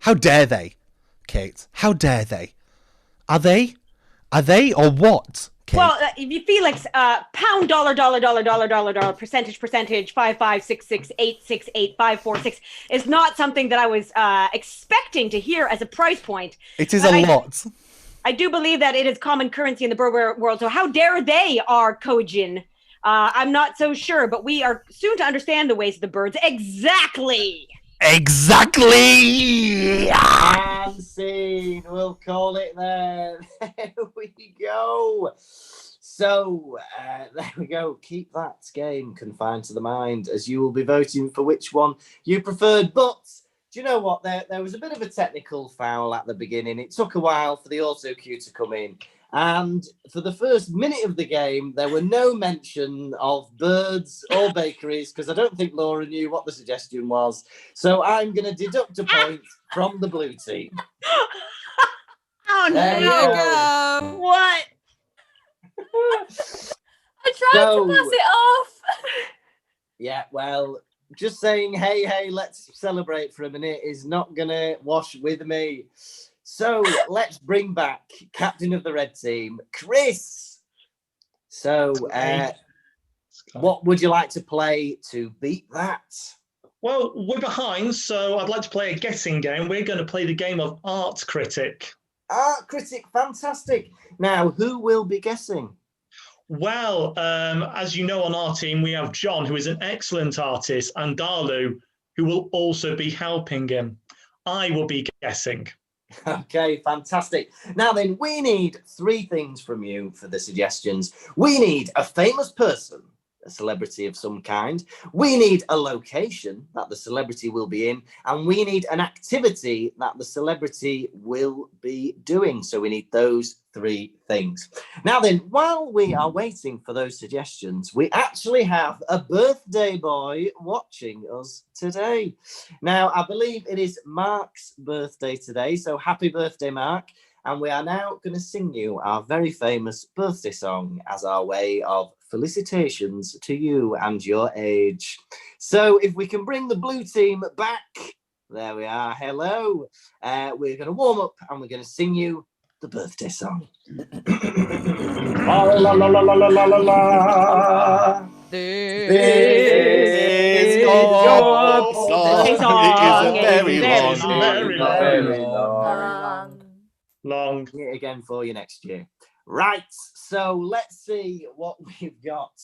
How dare they, Kate? How dare they? Are they or what? Kate? Well, Felix, pound dollar percentage 55668685546 is not something that I was expecting to hear as a price point. It is a lot. I do believe that it is common currency in the bird world. So how dare they are Kojin? I'm not so sure, but we are soon to understand the ways of the birds. Exactly. And scene. We'll call it there. There we go. So, there we go. Keep that game confined to the mind, as you will be voting for which one you preferred. But do you know what? There was a bit of a technical foul at the beginning. It took a while for the auto cue to come in. And for the first minute of the game, there were no mention of birds or bakeries, because I don't think Laura knew what the suggestion was. So I'm going to deduct a point from the blue team. Oh, there no. What? I tried to pass it off. Yeah, well, just saying, hey, let's celebrate for a minute is not going to wash with me. So let's bring back captain of the red team, Chris. So what would you like to play to beat that? Well, we're behind, so I'd like to play a guessing game. We're going to play the game of Art Critic. Art Critic, fantastic. Now, who will be guessing? Well, as you know, on our team, we have John, who is an excellent artist, and Dalu, who will also be helping him. I will be guessing. Okay, fantastic. Now then, we need 3 things from you for the suggestions. We need a famous person, a celebrity of some kind. We need a location that the celebrity will be in. And we need an activity that the celebrity will be doing. So we need those 3 things. Now then, while we are waiting for those suggestions, we actually have a birthday boy watching us today. Now, I believe it is Mark's birthday today. So happy birthday, Mark. And we are now going to sing you our very famous birthday song as our way of felicitations to you and your age. So if we can bring the blue team back There we are. Hello. We're going to warm up and we're going to sing you the birthday song. La la la la la la la la. This Is is your song. It is a very long. Sing it again for you next year. Right, so let's see what we've got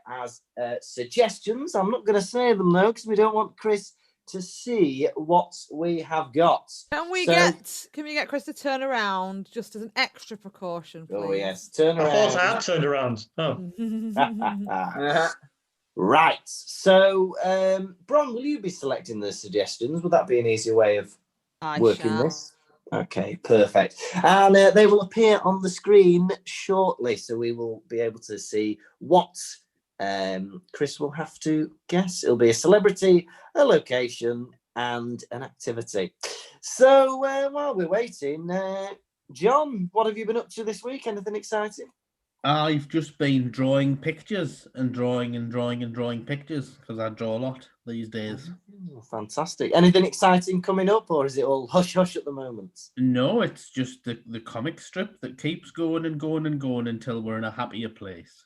as suggestions. I'm not going to say them though, because we don't want Chris to see what we have got. Can we get Chris to turn around just as an extra precaution, please? Oh yes, turn around. I thought I had turned around. Oh. Right, so Bron, will you be selecting the suggestions? Would that be an easier way of working this? Okay, perfect. And they will appear on the screen shortly, so we will be able to see what Chris will have to guess. It'll be a celebrity, a location, and an activity. So while we're waiting, John, what have you been up to this week? Anything exciting? I've just been drawing pictures and drawing pictures because I draw a lot these days. Oh, fantastic. Anything exciting coming up, or is it all hush hush at the moment? No, it's just the comic strip that keeps going and going and going until we're in a happier place.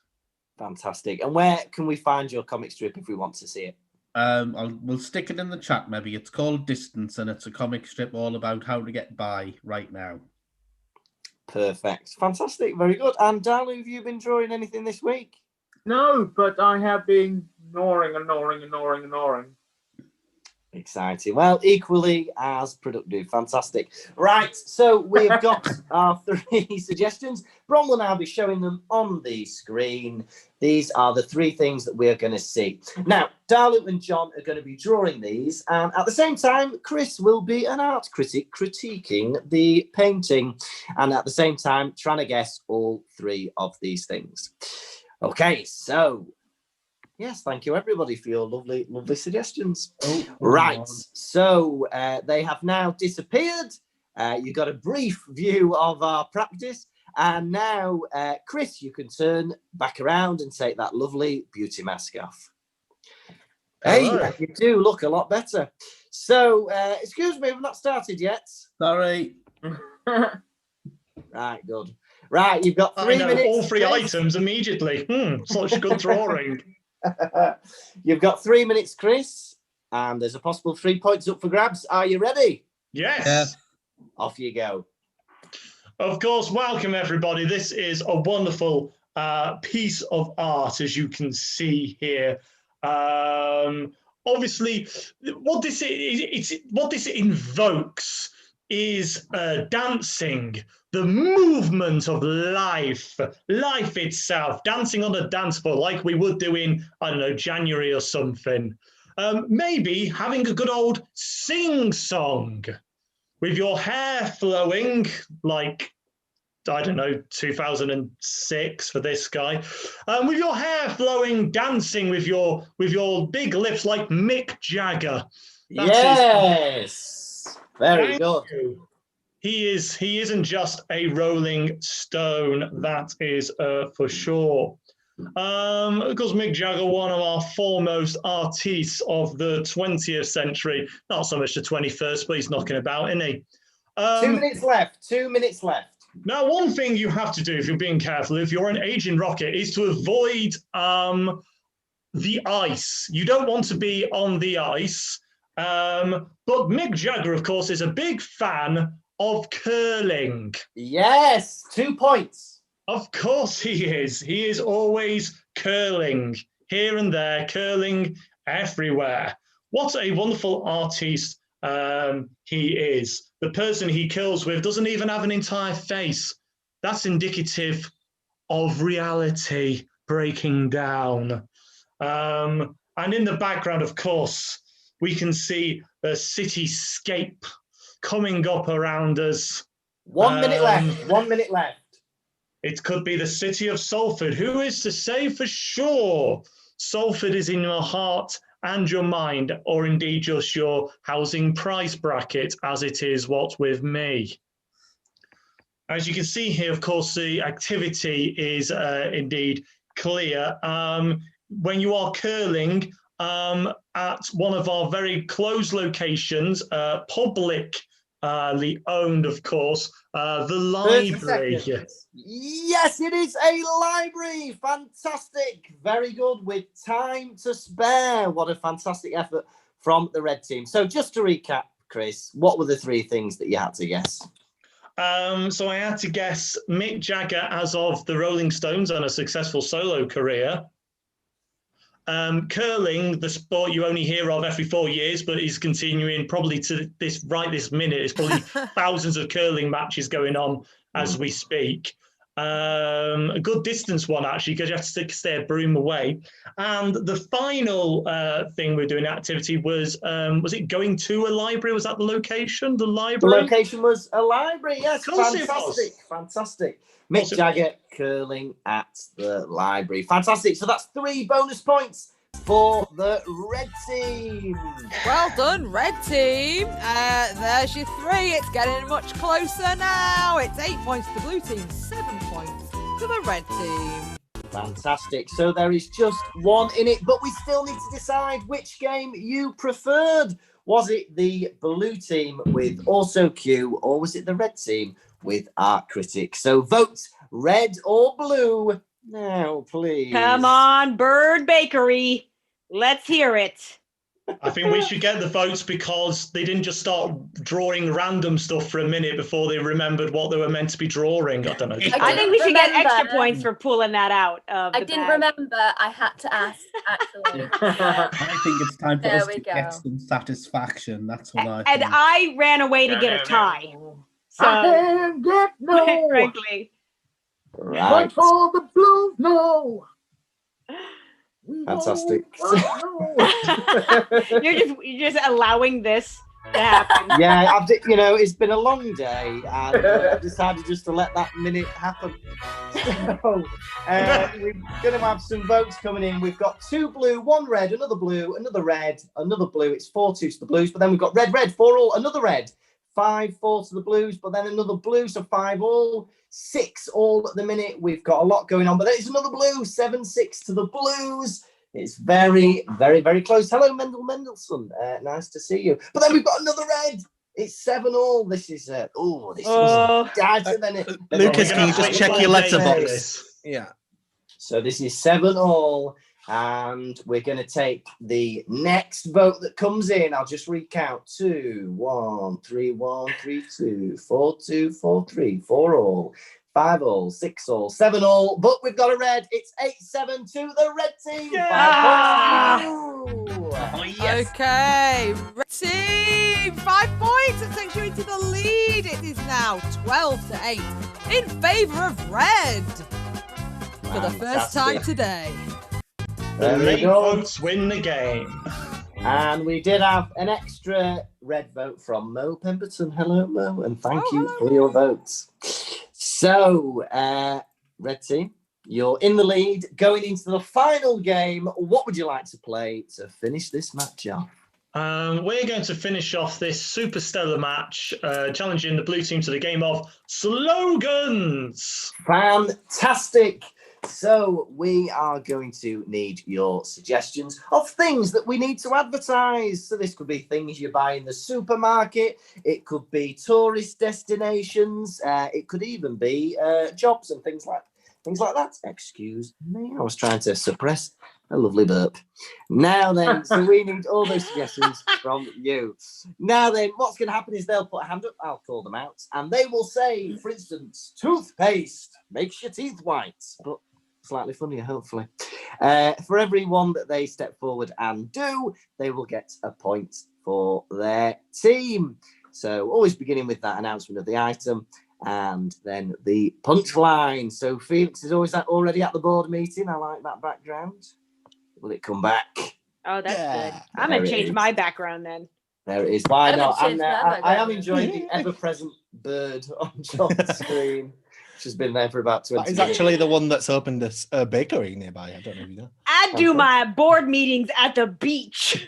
Fantastic. And where can we find your comic strip if we want to see it? We'll stick it in the chat maybe. It's called Distance, and it's a comic strip all about how to get by right now. Perfect. Fantastic. Very good. And Darley, have you been drawing anything this week? No, but I have been gnawing. Exciting. Well, equally as productive. Fantastic. Right, so we've got our 3 suggestions. Bron will now be showing them on the screen. These are the 3 things that we're going to see. Now, Darley and John are going to be drawing these, and at the same time, Chris will be an art critic critiquing the painting, and at the same time, trying to guess all 3 of these things. Okay, so yes, thank you everybody for your lovely suggestions. Right, so they have now disappeared. You got a brief view of our practice, and now, Chris, you can turn back around and take that lovely beauty mask off. Hey, you do look a lot better. So, excuse me, we've not started yet. Sorry. Right, good. Right, you've got 3 minutes. All 3 items immediately. Such good drawing. You've got 3 minutes, Chris, and there's a possible 3 points up for grabs. Are you ready? Yes. Off you go. Of course, welcome everybody. This is a wonderful piece of art, as you can see here. Obviously, what this invokes is dancing, the movement of life itself, dancing on a dance floor like we would do in, I don't know, January or something. Maybe having a good old sing-song with your hair flowing like, I don't know, 2006 for this guy. With your hair flowing, dancing with your big lips like Mick Jagger. Yes. Very good. He isn't just a rolling stone, that is for sure. Of course, Mick Jagger, one of our foremost artists of the 20th century. Not so much the 21st, but he's knocking about, isn't he? 2 minutes left. 2 minutes left. Now, one thing you have to do if you're being careful, if you're an aging rocket, is to avoid the ice. You don't want to be on the ice. But Mick Jagger, of course, is a big fan of curling. Yes, 2 points. Of course he is. He is always curling here and there, curling everywhere. What a wonderful artist he is. The person he curls with doesn't even have an entire face. That's indicative of reality breaking down. And in the background, of course, we can see the cityscape coming up around us. 1 minute left. 1 minute left. It could be the city of Salford. Who is to say for sure? Salford is in your heart and your mind, or indeed just your housing price bracket, as it is what with me. As you can see here, of course, the activity is indeed clear. When you are curling, at one of our very close locations, publicly owned, of course, the 30 library. seconds. Yes, it is a library. Fantastic. Very good with time to spare. What a fantastic effort from the red team. So just to recap, Chris, what were the 3 things that you had to guess? So I had to guess Mick Jagger as of the Rolling Stones and a successful solo career. Curling, the sport you only hear of every 4 years, but is continuing probably to this minute. There's probably thousands of curling matches going on as we speak. A good distance one, actually, because you have to stay a broom away. And the final thing we're doing activity was it going to a library? Was that the location? The library? The location was a library, yes. Of course Fantastic, fantastic. Mick Jagger curling at the library. Fantastic. So that's 3 bonus points for the red team. Well done, red team. There's your 3. It's getting much closer now. It's 8 points to the blue team, 7 points to the red team. Fantastic. So there is just 1 in it, but we still need to decide which game you preferred. Was it the blue team with Also Q, or was it the red team with Art Critic? So vote red or blue now, please. Come on, Bird Bakery. Let's hear it. I think we should get the votes because they didn't just start drawing random stuff for a minute before they remembered what they were meant to be drawing. I don't know. I think we should get extra points for pulling that out. I didn't remember. I had to ask, actually. I think it's time for There us we to go. get some satisfaction. That's what I And think. I ran away to get a tie. So, I can't get no. frankly. Right. But for the Blues, no. Fantastic. You're just allowing this to happen. Yeah, it's been a long day, and I've decided just to let that minute happen. So, we're going to have some votes coming in. We've got 2 blue, 1 red, another blue, another red, another blue. It's 4-2 to the Blues, but then we've got red, 4 all, another red, 5-4 to the Blues, but then another blue, so 5 all, 6 all at the minute. We've got a lot going on, but there's another blue, 7-6 to the Blues. It's very, very, very close. Hello, Mendel Mendelssohn. Nice to see you. But then we've got another red. It's 7 all. This is this was tighter than it. Lucas, can you just check your letterbox? Yeah. So this is 7 all, and we're going to take the next vote that comes in. I'll just recount: 2, 1, 3, 1, 3, 2, 4, 2, 4, 3, 4 all. 5 all, 6 all, 7 all, but we've got a red. It's 8-7 to the red team. Yeah. 5 points. Oh, yes. Okay, red team, 5 points. That takes you into the lead. It is now 12-8 in favour of red for the first time today. The red votes win the game. And we did have an extra red vote from Mo Pemberton. Hello, Mo, and thank you for your votes. So, red team, you're in the lead going into the final game. What would you like to play to finish this match off? We're going to finish off this super stellar match, challenging the blue team to the game of slogans. Fantastic. So we are going to need your suggestions of things that we need to advertise. So this could be things you buy in the supermarket. It could be tourist destinations. It could even be jobs and things like that. Excuse me. I was trying to suppress a lovely burp. Now then, so we need all those suggestions from you. Now then, what's going to happen is they'll put a hand up. I'll call them out. And they will say, for instance, toothpaste makes your teeth white. But slightly funnier, hopefully. For every one that they step forward and do, they will get a point for their team. So always beginning with that announcement of the item and then the punchline. So Felix is already at the board meeting. I like that background. Will it come back? Oh, that's good. I'm going to change my background then. There it is. Why not? I am background. enjoying the ever-present bird on John's screen. She's been there for about 20 That is minutes. actually the one that's opened a bakery nearby. I don't know if you know. I do my board meetings at the beach.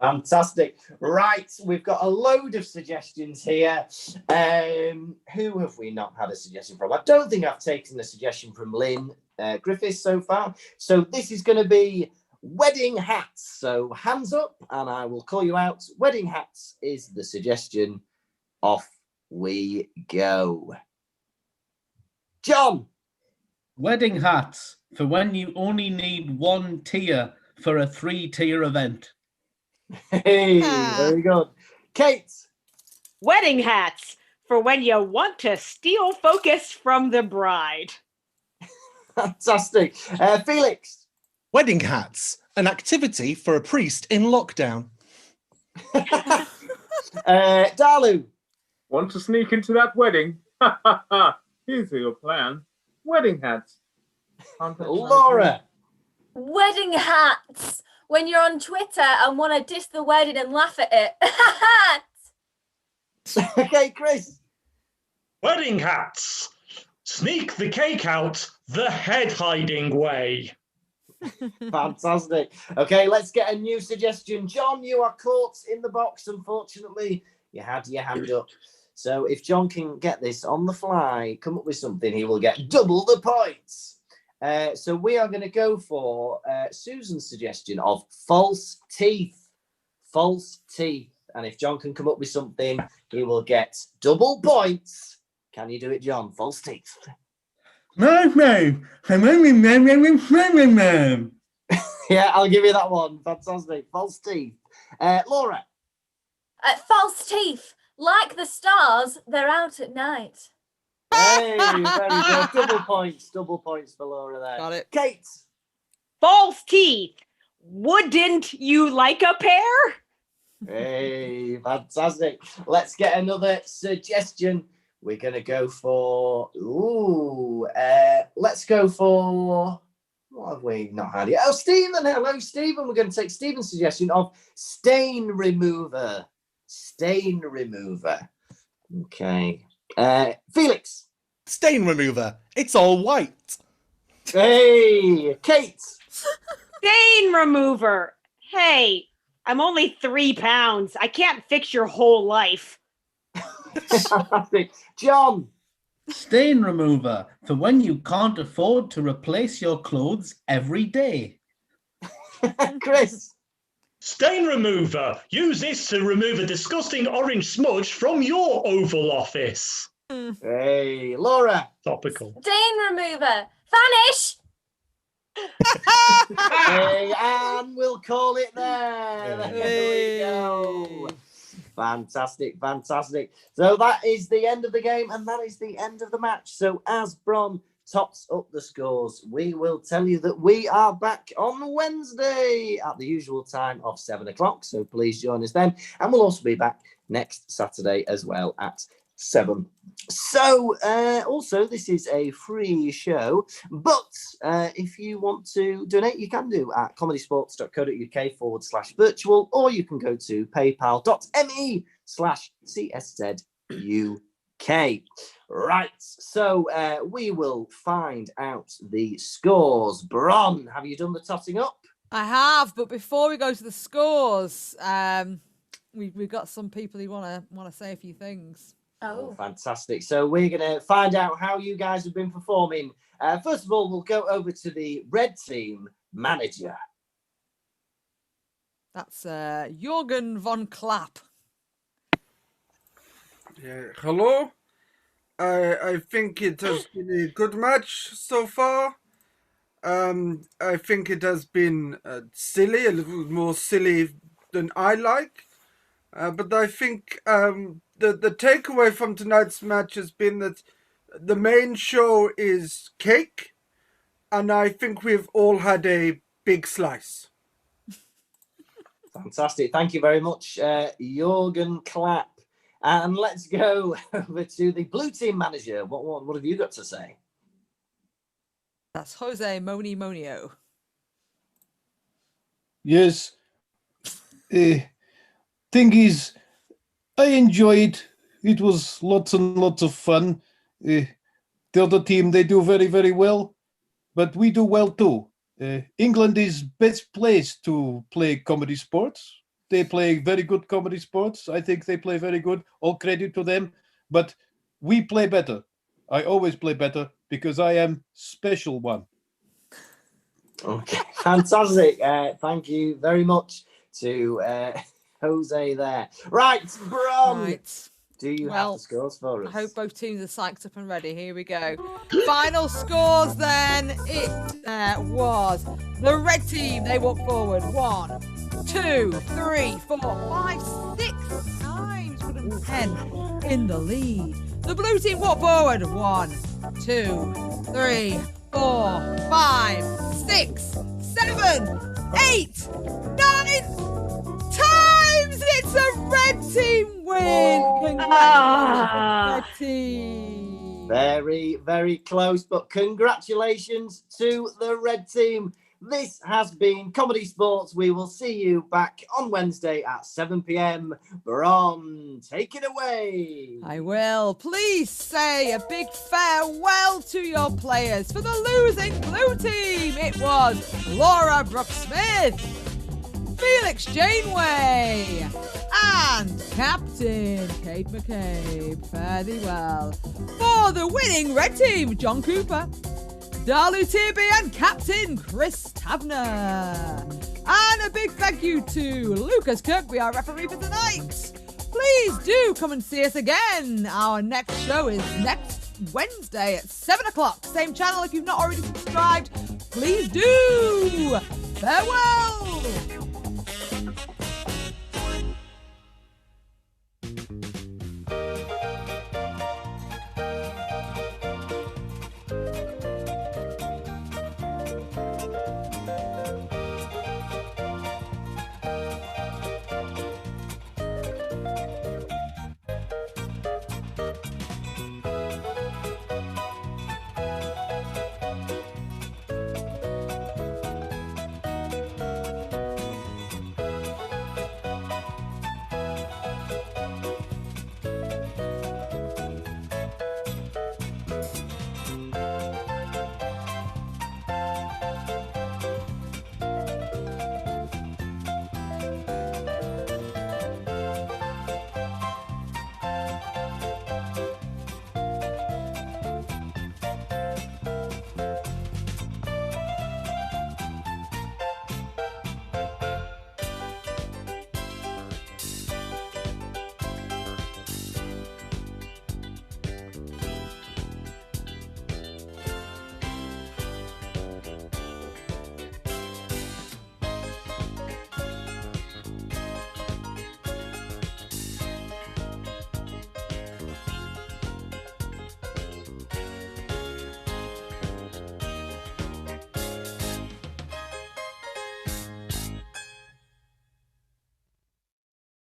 Fantastic. Right, we've got a load of suggestions here. Who have we not had a suggestion from? I don't think I've taken a suggestion from Lynn Griffiths so far. So this is going to be wedding hats. So hands up and I will call you out. Wedding hats is the suggestion. Off we go. John. Wedding hats for when you only need one tier for a 3-tier event. Hey, very good. Kate. Wedding hats for when you want to steal focus from the bride. Fantastic. Felix. Wedding hats, an activity for a priest in lockdown. Dalu. Want to sneak into that wedding? Here's your plan. Wedding hats. Laura. Wedding hats. When you're on Twitter and want to diss the wedding and laugh at it. Okay, Chris. Wedding hats. Sneak the cake out the head hiding way. Fantastic. Okay, let's get a new suggestion. John, you are caught in the box. Unfortunately, you had your hand up. So if John can get this on the fly, come up with something, he will get double the points. So we are going to go for Susan's suggestion of false teeth. False teeth. And if John can come up with something, he will get double points. Can you do it, John? False teeth. No. Yeah, I'll give you that one. Fantastic. False teeth. Laura. False teeth. Like the stars, they're out at night. Hey, very good. Double points for Laura there. Got it. Kate. False teeth. Wouldn't you like a pair? Hey, fantastic. Let's get another suggestion. We're going to go for... let's go for... What have we not had yet? Oh, Stephen. Hello, Stephen. We're going to take Stephen's suggestion of stain remover. Stain remover. Okay. Felix. Stain remover. It's all white. Hey, Kate. Stain remover. Hey, I'm only 3 pounds. I can't fix your whole life. John. Stain remover for when you can't afford to replace your clothes every day. Chris. Stain remover. Use this to remove a disgusting orange smudge from your Oval Office. Hey, Laura. Topical. Stain remover. Vanish. Hey, and we'll call it there. There we go. Fantastic. So that is the end of the game, and that is the end of the match. So as Bron tops up the scores, we will tell you that we are back on Wednesday at the usual time of 7 o'clock. So please join us then. And we'll also be back next Saturday as well at 7. So also this is a free show, but if you want to donate, you can do at comedysportz.co.uk/virtual, or you can go to paypal.me/CSZUK. Right, so we will find out the scores. Bron, have you done the totting up? I have, but before we go to the scores, we've got some people who want to say a few things. Oh, fantastic. So we're going to find out how you guys have been performing. First of all, we'll go over to the red team manager. That's Jürgen von Klapp. Hello. I think it has been a good match so far. I think it has been silly, a little more silly than I like. But I think the takeaway from tonight's match has been that the main show is cake, and I think we've all had a big slice. Fantastic. Thank you very much, Jürgen Klapp. And let's go over to the blue team manager. What have you got to say? That's Jose Monio. Yes. Thing is, I enjoyed. It was lots and lots of fun. The other team, they do very, very well, but we do well too. England is best place to play comedy sports. They play very good comedy sports. I think they play very good. All credit to them. But we play better. I always play better because I am special one. Okay, Fantastic. Thank you very much to Jose there. Right, Bron. Right. Do you have the scores for us? I hope both teams are psyched up and ready. Here we go. Final scores then. It was the red team. They walked forward 1, 2, 3, 4, 5, 6 times with a 10 in the lead. The blue team walked forward 1, 2, 3, 4, 5, 6, 7, 8, 9 times. It's a red team win. Congratulations, red team. Very, very close, but congratulations to the red team. This has been Comedy Sports. We will see you back on Wednesday at 7 p.m. Bron, take it away. I will. Please say a big farewell to your players. For the losing blue team, it was Laura Brooks-Smith, Felix Janeway, and Captain Kate McCabe. Fare thee well. For the winning red team, John Cooper, Dalu Tirby, and Captain Chris Tavner. And a big thank you to Lucas Kirkby, our referee for tonight. Please do come and see us again. Our next show is next Wednesday at 7 o'clock. Same channel. If you've not already subscribed, please do. Farewell.